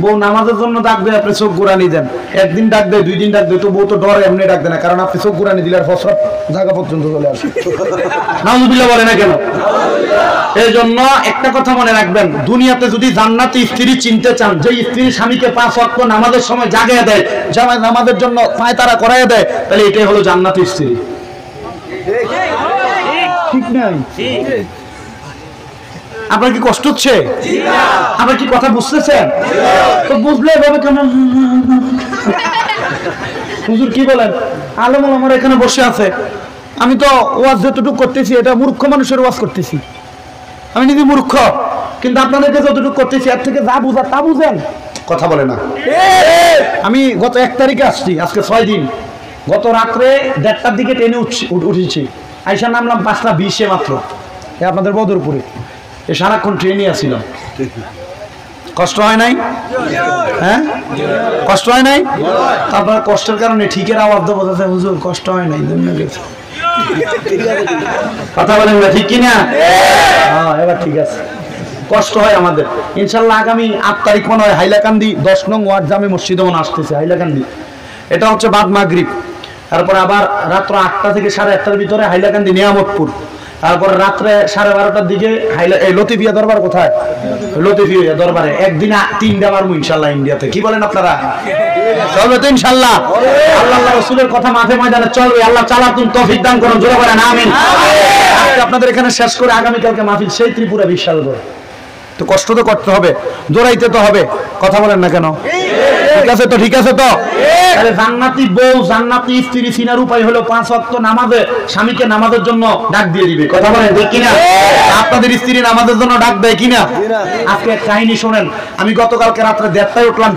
বউ নামাজের জন্য ডাক দেয়, আপনি চোখ ঘুরানি দেন, একদিন ডাক দেয়, 2 দিন ডাক দেয়, তো বউ তো ডরে এমনি ডাক দেয় না, কারণ আপনি চোখ ঘুরানি দিলে আর ফসল জায়গা পর্যন্ত চলে আসে। নাউজুবিল্লাহ বলে না কেন? এই জন্য একটা কথা মনে রাখবেন, দুনিয়াতে যদি জান্নাতি স্ত্রী চিনতে চান, যে স্ত্রী স্বামীকে 5 ওয়াক্ত নামাজের সময় জাগিয়ে দেয়, জামাই নামাজের জন্য পায়তারা করাইয়া দেয়, তাহলে এটাই হলো জান্নাতি স্ত্রী। ঠিক নাই? আপনার কি কষ্ট হচ্ছে? আপনার কি কথা বুঝতেছেন? তো বুঝলে এভাবে কেন? হুজুর কি বলেন? আলেম ওলামারা এখানে বসে আছে, আমি তো ওয়াজ যতটুকু করতেছি এটা মূর্খ মানুষের ওয়াজ করতেছি, আমি নিজে মূর্খ, কিন্তু আপনাদেরকে যতটুকু করতেছি এর থেকে যা বুঝা তা বুঝেন। কথা বলে না? আমি গত 1 তারিখে আসছি, আজকে 6 দিন। গত রাত্রে 1:30টার দিকে ট্রেনে উঠেছি, আইসা নামলাম 5:20 মাত্র আপনাদের বদরপুরে। সারাক্ষণ ট্রেনে আসছিলাম। কষ্ট হয় নাই? হ্যাঁ, কষ্ট হয় নাই? আপনার কষ্টের কারণে ঠিকের আওয়াজ দেবো, হুজুর কষ্ট হয় নাই, কথা বলেন না, ঠিক কিনা? হ্যাঁ, এবার ঠিক আছে। কষ্ট হয় আমাদের, ইনশাল্লাহ আগামী 8 তারিখ মনে হয় হাইলাকান্দি 10 নং ওয়ার্ড জামে মসজিদে মনে আসতেছে। হাইলাকান্দি এটা হচ্ছে বাদ মাগরিব, তারপরে আবার রাত্র 8টা থেকে 8:30টার ভিতরে হাইলাকান্দি নিয়ামতপুর, তারপরে রাত্রে 12:30টার দিকে লতিফিয়া দরবার। কোথায়? লতিফিয়া দরবারে একদিনে 3টা মারবো ইনশাল্লাহ ইন্ডিয়াতে। কি বলেন আপনারা? চলবে তো ইনশাল্লাহ? আল্লাহ রাসূলের কথা মাঠে ময়দানে চলবে। আল্লাহ চালাতুন তৌফিক দান করুন, জোরে বলেন আমিন। আপনাদের এখানে শেষ করে আগামীকালকে মাহফিল সেই ত্রিপুরা বিশাল করে। তো কষ্ট তো করতে হবে, দৌড়াইতে তো হবে। কথা বলেন না কেন? ঠিক আছে তো? ঠিক আছে তো? তাহলে জান্নাতি বউ জান্নাতি স্ত্রী চিনার উপায় হলো 5 ওয়াক্ত নামাজে স্বামীকে নামাজের জন্য ডাক দিয়ে দিবে। কথা বলেন ঠিক কিনা? আপনাদের স্ত্রী নামাজের জন্য ডাক দেয় কিনা? আজকে কাহিনী শোনেন। আমি গতকালকে রাত্রে 1:30টায় উঠলাম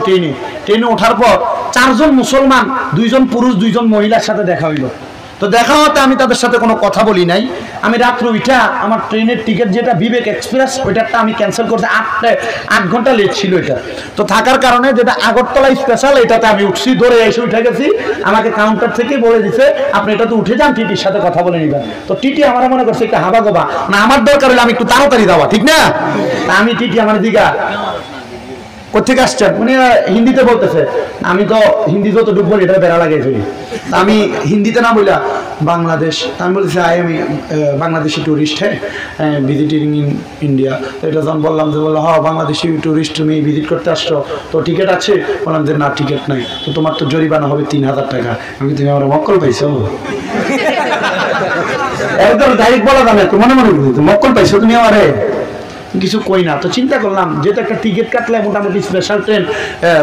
ট্রেনে ওঠার পর 4 জন মুসলমান, 2 জন পুরুষ 2 জন মহিলার সাথে দেখা হইলো। তো দেখা হতে আমি তাদের সাথে কোনো কথা বলি নাই। আমি রাত্রে উঠা আমার ট্রেনের টিকিট যেটা বিবেক এক্সপ্রেস, ওইটারটা আমি ক্যান্সেল করতে 8 ঘন্টা লেট ছিল এটা। তো থাকার কারণে যেটা আগরতলা স্পেশাল, এটাতে আমি উঠছি, দৌড়ে এসে উঠে গেছি। আমাকে কাউন্টার থেকে বলে দিছে আপনি এটাতে উঠে যান, টিটির সাথে কথা বলে নিবেন। তো টিটি আমার মনে করছে একটা হাবা গোবা না, আমার দরকার হলে আমি একটু তাড়াতাড়ি যাওয়া, ঠিক না? আমি টিটি আমার দিঘা কোথেকে আসছেন উনি হিন্দিতে বলতেছে। আমি তো হিন্দি যতটুকু বলি এটা বেড়া লাগে ফেলি। আমি হিন্দিতে না বললা বাংলাদেশ, আমি বলছি আই এম বাংলাদেশি টুরিস্ট, হ্যাঁ ভিজিটিং ইন ইন্ডিয়া। তো এটা যখন বললাম যে বললো হ্যাঁ বাংলাদেশি টুরিস্ট, তুমি ভিজিট করতে আসছো, তো টিকিট আছে? বললাম যে না টিকিট নাই। তো তোমার তো জরিমানা হবে 3000 টাকা। আমি তুমি আমার মক্কল পাইছো? একদম ডাইরেক্ট বলা যাবে তো মনে মনে মক্কল পাইছো তুমি আমারে কিছু কই না। তো চিন্তা করলাম যেহেতু একটা টিকিট কাটলে মোটামুটি স্পেশাল ট্রেন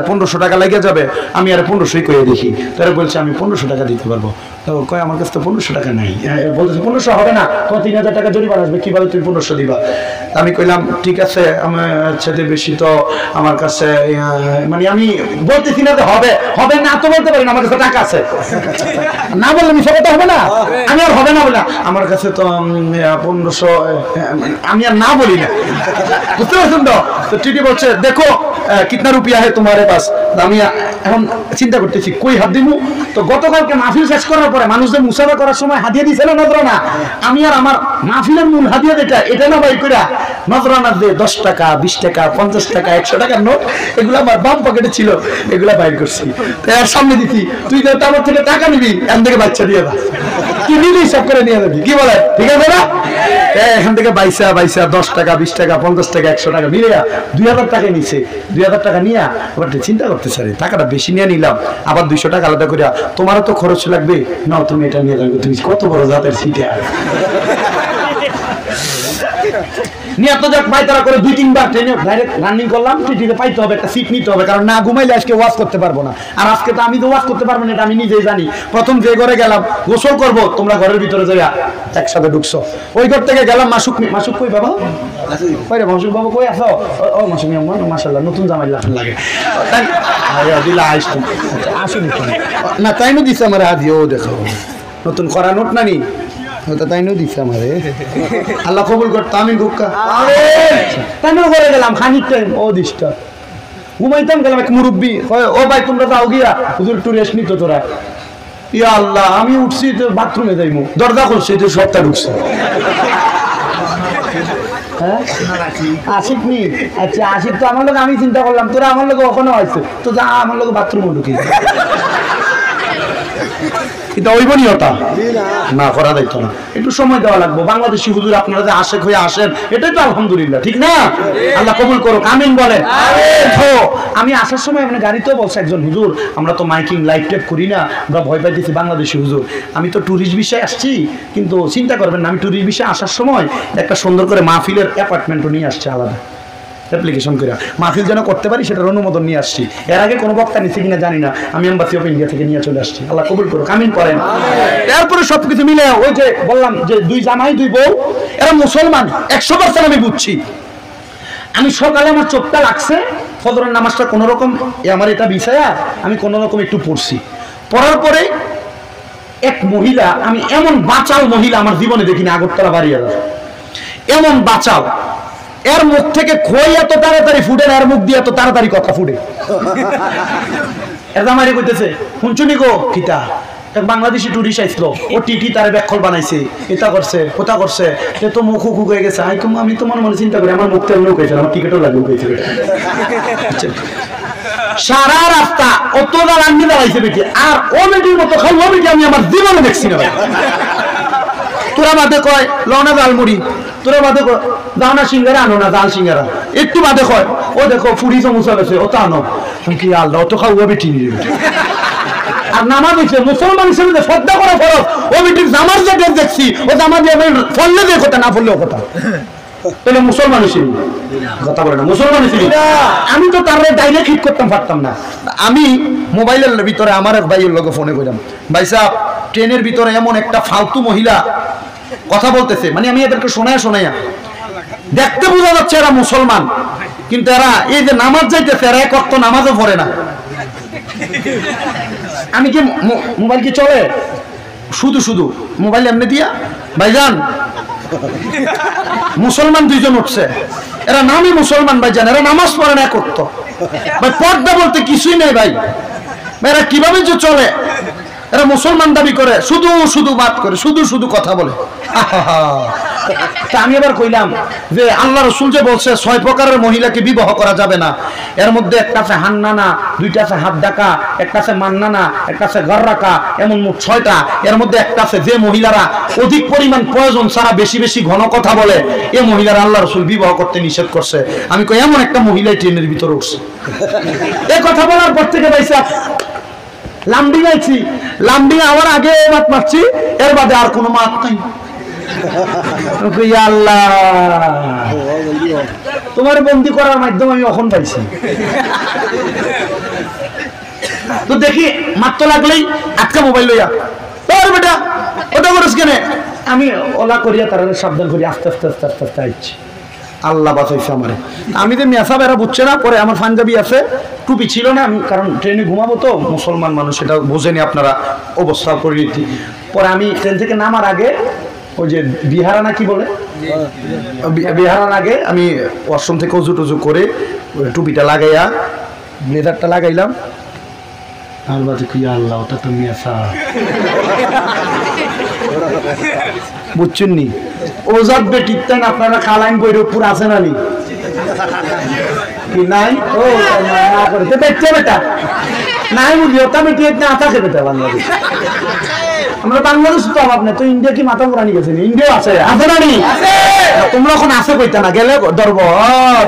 1500 টাকা লেগে যাবে, আমি আর 1500ই কয়ে দেখি। তারা বলছে আমি 1500 টাকা দিতে পারবো। তো কয় আমার কাছে তো 1500 টাকা নাই। বলতেছে 1500 হবে না, তোমার 3000 টাকা জরিমানা আসবে, কিভাবে তুমি 1500 দিবা? আমি কইলাম ঠিক আছে, আমার সাথে বেশি তো আমার কাছে মানে আমি বলতেছি না যে হবে হবে না তো বলতে পারি না, আমার কাছে টাকা আছে না বললে আমি সবাই তো হবে না, আমি আর হবে না বলে আমার কাছে তো 1500, আমি আর না বলি না, বুঝতে পারছেন তো? তো টিটি বলছে দেখো কিতনা রুপিয়া है तुम्हारे पास। আমি এখন চিন্তা করতেছি কই হাত দিব। তো গতকালকে মাহফিল শেষ করার পরে মানুষদের মুসাফা করার সময় হাদিয়া দিছে না নজরানা, আমি আর আমার মাহফিলের মূল হাদিয়া যেটা এটা না বাইর কইরা নজরানা দিয়ে 10 টাকা 20 টাকা 50 টাকা 100 টাকার নোট এগুলো আমার বাম পকেটে ছিল, এগুলা বাইর করছি। তো এর সামনে দিছি তুই তো আমার থেকে টাকা নিবি, এখান থেকে বাচ্চা দিয়ে দাও, কি নিবি সব করে নিয়ে যাবি, কি বলে ঠিক আছে না? এখান থেকে বাইসা 10 টাকা 20 টাকা 50 টাকা 100 টাকা মিলে 2000 টাকা নিছে। 2000 টাকা নিয়ে আবার চিন্তা করতে চাই টাকাটা বেশি নিয়ে নিলাম, আবার 200 টাকা আলাদা করে তোমারও তো খরচ লাগবে, নাও তুমি এটা নিয়ে যাবে। তুমি কত বড় জাতের সিটে নিয়ে তো যাক ভাই তারা করে 2-3 বার ট্রেনে ডাইরেক্ট রানিং করলাম। টিটিতে পাইতে হবে, একটা সিট নিতে হবে, কারণ না ঘুমাইলে আজকে ওয়াজ করতে পারবো না। আর আজকে তো আমি তো ওয়াজ করতে পারবো না, এটা আমি নিজেই জানি। প্রথম যে ঘরে গেলাম গোসল করবো, তোমরা ঘরের ভিতরে যাইয়া একসাথে ঢুকছো, ওই ঘর থেকে গেলাম মাসুক কই বাবা, কই রে মাসুক বাবা কই আছো? ও মাসুক মাশাআল্লাহ নতুন জামাই লাগে দিলা আইসো আসুন না, তাই না দিছে আমার আজ ও দেখো নতুন করা নোট নানি তাই নো দিছে আমারে, আল্লাহ কবুল করতে আমি গুক্কা তাই করে গেলাম খানিক টাইম। ও দিসটা ঘুমাইতাম, গেলাম এক মুরব্বী ও ভাই তোমরা যাও গিয়া হুজুর একটু রেস্ট নিত তোরা। ইয়া আল্লাহ, আমি উঠছি তো বাথরুমে যাইমু, দরজা খুলছি তো সবটা ঢুকছে। হ্যাঁ আশিক নি, আচ্ছা আশিক তো আমার লোক, আমি চিন্তা করলাম তোরা আমার লোক ওখানে হয়েছে তো যা আমার লোক বাথরুমে ঢুকি এটা ওইবনি ওটা না করা যাইতো না, একটু সময় দেওয়া লাগবে। বাংলাদেশি হুজুর আপনারা যে আশেক হয়ে আসেন এটাই তো আলহামদুলিল্লাহ, ঠিক না? আল্লাহ কবুল করুক, আমিন বলেন। আমি আসার সময় মানে গাড়িতেও বলছে একজন হুজুর আমরা তো মাইকিং লাইভ টেপ করি না, আমরা ভয় পাইতেছি বাংলাদেশি হুজুর, আমি তো ট্যুরিস্ট বিষয়ে আসছি, কিন্তু চিন্তা করবেন না আমি ট্যুরিস্ট বিষয়ে আসার সময় একটা সুন্দর করে মাহফিলের অ্যাপার্টমেন্টও নিয়ে আসছে আলাদা অ্যাপ্লিকেশন করে, মাহফিল যেন করতে পারি সেটার অনুমোদন নিয়ে আসছি। এর আগে কোনো বক্তা নিচ্ছে কিনা জানি না, আমি এমবাসি অফ ইন্ডিয়া থেকে নিয়ে চলে আসছি। আল্লাহ কবুল করুক, আমিন করেন। এরপরে সবকিছু মিলে ওই যে বললাম যে 2 জামাই 2 বউ, এরা মুসলমান 100% আমি বুঝছি। আমি সকালে আমার চোখটা লাগছে, ফজরের নামাজটা কোনো রকম আমার এটা বিছায়া আমি কোনো রকম একটু পড়ছি, পড়ার পরে এক মহিলা, আমি এমন বাচাল মহিলা আমার জীবনে দেখিনি, আগরতলা বাড়িয়ালা এমন বাচাল, এর মুখ থেকে খই এত তাড়াতাড়ি ফুটে না, এর মুখ দিয়ে এত তাড়াতাড়ি কথা ফুটে। এটা মারি কইতেছে শুনছুনি গো কিতা বাংলাদেশি টুরিস্ট আইসলো, ও টিটি তার ব্যাকল বানাইছে, এটা করছে ওটা করছে, সে তো মুখ হুক হয়ে গেছে। আমি তো মনে মনে চিন্তা করি আমার মুখটা এমনি উঠেছে, আমার টিকিটও লাগে উঠেছে। সারা রাস্তা অত দাঁড়ানি দাঁড়াইছে বেটি, আর ও বেটির মতো খাওয়া বেটি আমি আমার জীবনে দেখছি না। তোরা বাদে কয় লনা জালমুড়ি, তোরা বাদে কয় দানা সিঙ্গারা আনো না, জাল সিঙ্গারা একটু বাদে কয় ও দেখো ফুড়ি সমুচা গেছে ওটা আনো, কি আল্লাহ অত খাওয়া বেটি নিয়ে। আর নামাজ হচ্ছে মুসলমান হিসেবে শ্রদ্ধা করা ফরজ, ও বেটির জামার যে ডেট দেখছি ও জামা দিয়ে ফললে দিয়ে কথা না ফললেও কথা, তাহলে মুসলমান হিসেবে কথা বলে না, মুসলমান হিসেবে। আমি তো তার ডাইরেক্ট হিট করতাম পারতাম না। আমি মোবাইলের ভিতরে আমার এক ভাইয়ের লোক ফোনে করলাম, ভাই সাহেব ট্রেনের ভিতরে এমন একটা ফালতু মহিলা কথা বলতেছে, মানে আমি এদেরকে শোনায়া দেখতে বোঝা যাচ্ছে এরা মুসলমান, কিন্তু এরা এই যে নামাজ যাইতেছে এরা এক ওয়াক্ত নামাজও পড়ে না। আমি কি মোবাইল কি চলে শুধু মোবাইল এমনি দিয়া ভাইজান মুসলমান 2 জন উঠছে, এরা নামই মুসলমান ভাইজান, এরা নামাজ পড়ে না এক ওয়াক্ত ভাই, পর্দা বলতে কিছুই নেই ভাই, এরা কিভাবে যে চলে, এরা মুসলমান দাবি করে, শুধু বাত করে, শুধু কথা বলে। তা আমি এবার কইলাম যে আল্লাহ রাসূল যে বলছে 6 প্রকারের মহিলাকে বিবাহ করা যাবে না, এর মধ্যে একটা আছে হান্নানা, 2টা আছে হাত ডাকা, একটা আছে মান্নানা, একটা আছে গররাকা, এমন মোট 6টা। এর মধ্যে একটা আছে যে মহিলারা অধিক পরিমাণ প্রয়োজন ছাড়া বেশি ঘন কথা বলে, এই মহিলারা আল্লাহ রাসূল বিবাহ করতে নিষেধ করছে। আমি কই এমন একটা মহিলাই ট্রেনের ভিতরে উঠছে। এই কথা বলার পর থেকে ভাইসা লাম্বিং আইছি, লাম্বিং আমার আগে মাত মারছি, এর বাদে আর কোনো মাত নাই। আল্লাহ তোমার বন্দি করার মাধ্যমে আমি এখন পাইছি। তো দেখি মাত্র লাগলেই আজকে মোবাইল লইয়া তোর বেটা ওটা করিস কেন, আমি ওলা করিয়া তারা সাবধান করি আস্তে আস্তে আস্তে আস্তে আস্তে আইছি। আল্লাহ বাঁচাইছে আমারে। আমি যে মেসা বেড়া বুঝছে না, পরে আমার পাঞ্জাবি আছে, টুপি ছিল না, আমি কারণ ট্রেনে ঘুমাবো তো, মুসলমান মানুষ সেটা বোঝেনি আপনারা অবস্থা পরিণতি। পরে আমি ট্রেন থেকে নামার আগে ওই যে বিহারানা কি বলে, বিহারার আগে আমি ওয়াশরুম থেকে উজু টুজু করে টুপিটা লাগাইয়া ব্লেজারটা লাগাইলাম। আল্লাহ ওটা তো মেসা বুঝছেন নি, ওজাত বেটিতেন আপনারা খালাইন বৈরবপুর আছে না নি কি নাই? ও না করে দেখছে বেটা নাই বুঝলি ওটা বেটি না থাকে বেটা বাংলাদেশ। আমরা বাংলাদেশ তো অভাব নেই, তো ইন্ডিয়া কি মাথা পুরানি গেছে? ইন্ডিয়া আছে আছে না নি? তোমরা এখন আছে কইতা না, গেলে ধরবো।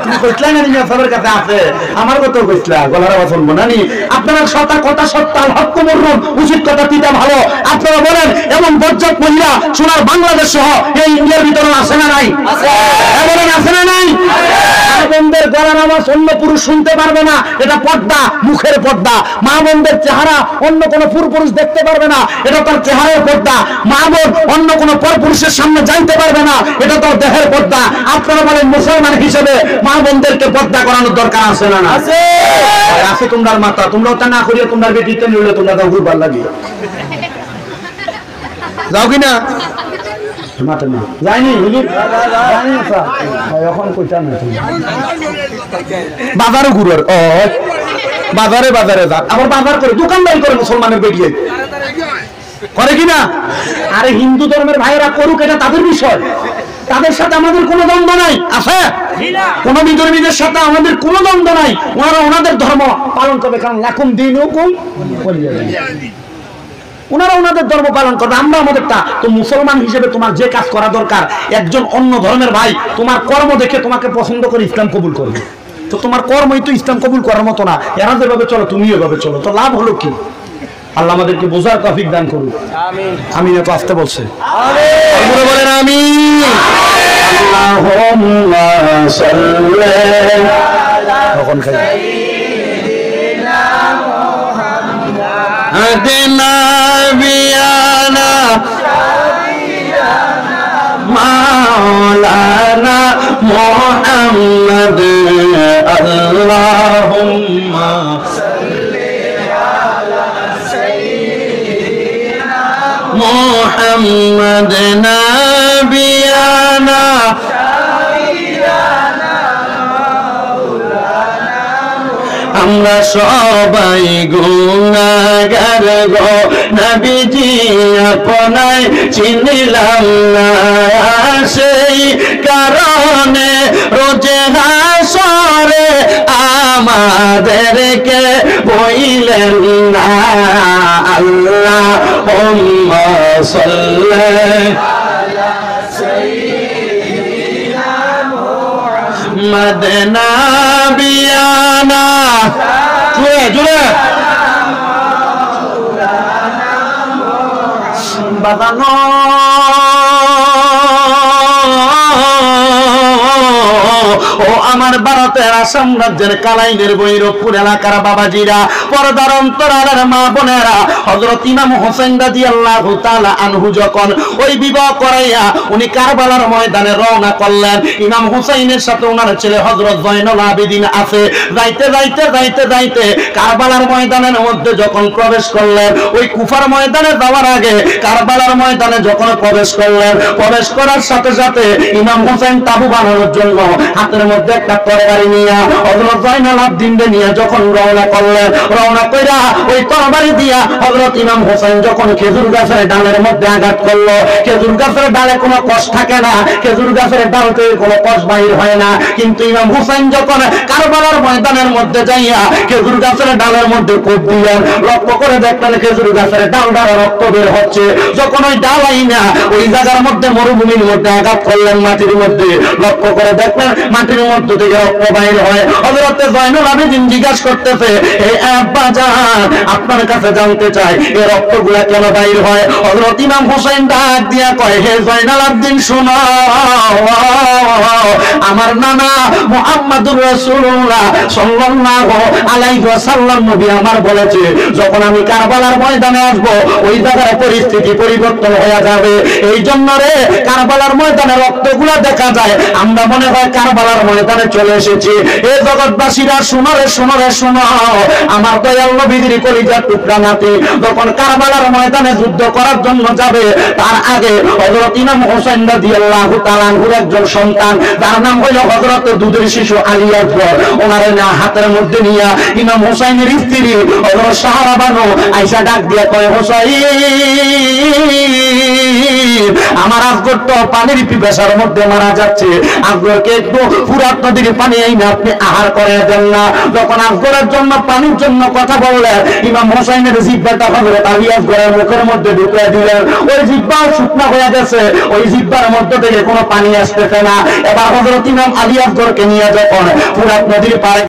তুমি কইতলা না সবার কাছে আছে, আমার কত কইতলা গলার আওয়াজ শুনবো না নি? আপনারা সতা কথা সত্য হক মরুন উচিত কথা তিতা ভালো। আপনারা বলেন এমন বজ্জাত মহিলা সোনার বাংলাদেশ সহ এই ইন্ডিয়ার ভিতরে আছে না নাই? বলেন আছে না নাই? মা বোনদের গলার আওয়াজ অন্য পুরুষ শুনতে পারবে না, এটা পর্দা, মুখের পর্দা। মা বোনদের চেহারা অন্য কোনো পুরুষ দেখতে পারবে না, এটা তার চেহারার পর্দা। মা বোন অন্য কোনো পরপুরুষের সামনে যাইতে পারবে না, এটা তার দেহের পর্দা। আপনারা বলেন মুসলমান হিসেবে মা বোনদেরকে পর্দা করানোর দরকার আছে না না? আছে তোমরা মাতা, তোমরা ওটা না করিয়া তোমরা বেটিতে নিলে তোমরা তো ঘুরবার লাগে যাও কিনা মাথা না যাইনি জানি এখন কইটা না বাজারও ঘুরার ও বাজারে বাজারে যা আবার বাজার করে দোকানদারি করে মুসলমানের বেটিয়ে করে কিনা? আরে হিন্দু ধর্মের ভাইয়েরা করুক, এটা তাদের বিষয়, তাদের সাথে আমাদের কোনো দ্বন্দ্ব নাই। আছে কোন বিধর্মীদের সাথে আমাদের কোনো দ্বন্দ্ব নাই, ওনারা ওনাদের ধর্ম পালন করবে, কারণ লাকুম দীনুকুম ওয়ালিয়া দীন। ওনারা ওনাদের ধর্ম পালন করবে, আমরা আমাদেরটা। তো মুসলমান হিসেবে তোমার যে কাজ করা দরকার, একজন অন্য ধর্মের ভাই তোমার কর্ম দেখে তোমাকে পছন্দ করে ইসলাম কবুল করবে, তো তোমার কর্মই তো ইসলাম কবুল করার মতো না। এরা যেভাবে চলো তুমিও এভাবে চলো, তো লাভ হলো কি? আল্লাহ আমাদেরকে বোঝার তৌফিক দান করুন। আমিন। এত আসতে বলছে আমিন বলেন আমিন। আল্লাহুম্মা সাল্লি তখন খাই সাইয়্যিদিনা মুহাম্মদ আদিনা বিয়ানা মাওলানা মুহাম্মদ আল্লাহুম্মা মুহাম্মদ নাবিয়ানা আমরা সবাই গুনাহগার গো নবীজি আপনায় চিনলাম না, সেই কারণে রোজে হাসরে আমাদেরকে বইলেন না। আল্লাহুম্মা সাল্লি আলা সাইয়্যিদিনা মুহাম্মদ নাবিয়ানা জুড়ে জুড়ে বাদানো ও আমার ভারতের আসাম রাজ্যের কালাইনের বৈরবপুর এলাকার বাবাজিরা, পর্দার অন্তরালের মা বোনেরা, হযরত ইমাম হোসেন রাদিয়াল্লাহু তাআলা আনহু যখন ওই বিবাহ করাইয়া উনি কারবালার ময়দানে রওনা করলেন, ইমাম হোসেনের সাথে ওনার ছেলে হযরত জয়নুল আবেদিন আছে। যাইতে যাইতে যাইতে যাইতে কারবালার ময়দানের মধ্যে যখন প্রবেশ করলেন, ওই কুফার ময়দানে যাওয়ার আগে কারবালার ময়দানে যখন প্রবেশ করলেন, প্রবেশ করার সাথে সাথে ইমাম হোসেন তাবু বানানোর জন্য হাতের মধ্যে একটা তরবারি নিয়ে হযরত জয়নুল আবেদিন নিয়ে যখন রওনা করলেন, রওনা কইরা ওই তরবারি দিয়া হযরত ইমাম হোসেন যখন খেজুর গাছের ডালের মধ্যে আঘাত করলো, খেজুর গাছের ডালে কোনো কষ থাকে না, খেজুর গাছের ডাল থেকে কোনো কষ বাহির হয় না, কিন্তু ইমাম হোসেন যখন কারবালার ময়দানের মধ্যে যাইয়া খেজুর গাছের ডালের মধ্যে কোপ দিলেন, লক্ষ্য করে দেখলেন খেজুর গাছের ডাল দ্বারা রক্ত বের হচ্ছে। যখন ওই ডাল আইনা ওই জায়গার মধ্যে মরুভূমির মধ্যে আঘাত করলেন, মাটির মধ্যে, লক্ষ্য করে দেখলেন মাটির মধ্য থেকে রক্ত বাইর হয়। হযরত জয়নুল আবেদিন জিজ্ঞাসা করতেছে, এই আব্বা জান আপনার কাছে জানতে চাই এই রক্তগুলা কেন বাইর হয়? হযরত ইমাম হোসেন ডাক দিয়া কয়, হে জয়নুল আবেদিন শোনো, আমার নানা মুহাম্মদুর রাসূলুল্লাহ সাল্লাল্লাহু আলাইহি ওয়াসাল্লাম নবী আমার বলেছে, যখন আমি কারবালার ময়দানে আসব ওই জায়গার পরিস্থিতি পরিবর্তন হয়ে যাবে। এই জন্য রে কারবালার ময়দানে রক্তগুলা দেখা যায়, আমরা মনে হয় কারবালার ময়দানে চলে এসেছি। এই জগৎবাসীরা শোনো রে, শোনো রে, শোনো, আমার দয়াল নবীর কলিজার টুকরা নাতি যখন কারবালার ময়দানে যুদ্ধ করার জন্য যাবে, তার আগে হযরত ইমাম হোসেন রাদিয়াল্লাহু তাআলা আনহুর একজন সন্তান, যার নাম হলো হযরত দুধের শিশু আলী আকবর, ওনার হাতের মধ্যে নিয়া ইমাম হোসেনের স্ত্রী হযরত সাহারা বানু আয়েশা ডাক দিয়া কয়, হোসেন আমার আজগর তো পানির পিপাসার মধ্যে মারা যাচ্ছে, আজগরকে একটু ফুরাত নদীর পানি এই না আপনি আহার করে দেন না। যখন আজগরের জন্য পানির জন্য কথা বললেন, ইমাম হোসেনের জিহ্বাটা হযরত আলী আকবরের মুখের মধ্যে ঢুকিয়ে দিলেন। ওই জিহ্বা শুকনা হয়ে গেছে, ওই জিহ্বার মধ্য থেকে কোনো পানি আসতেছে না। এবার হযরত ইমাম আলী আকবরকে নিয়ে যখন ফুরাত নদীর পাড়ে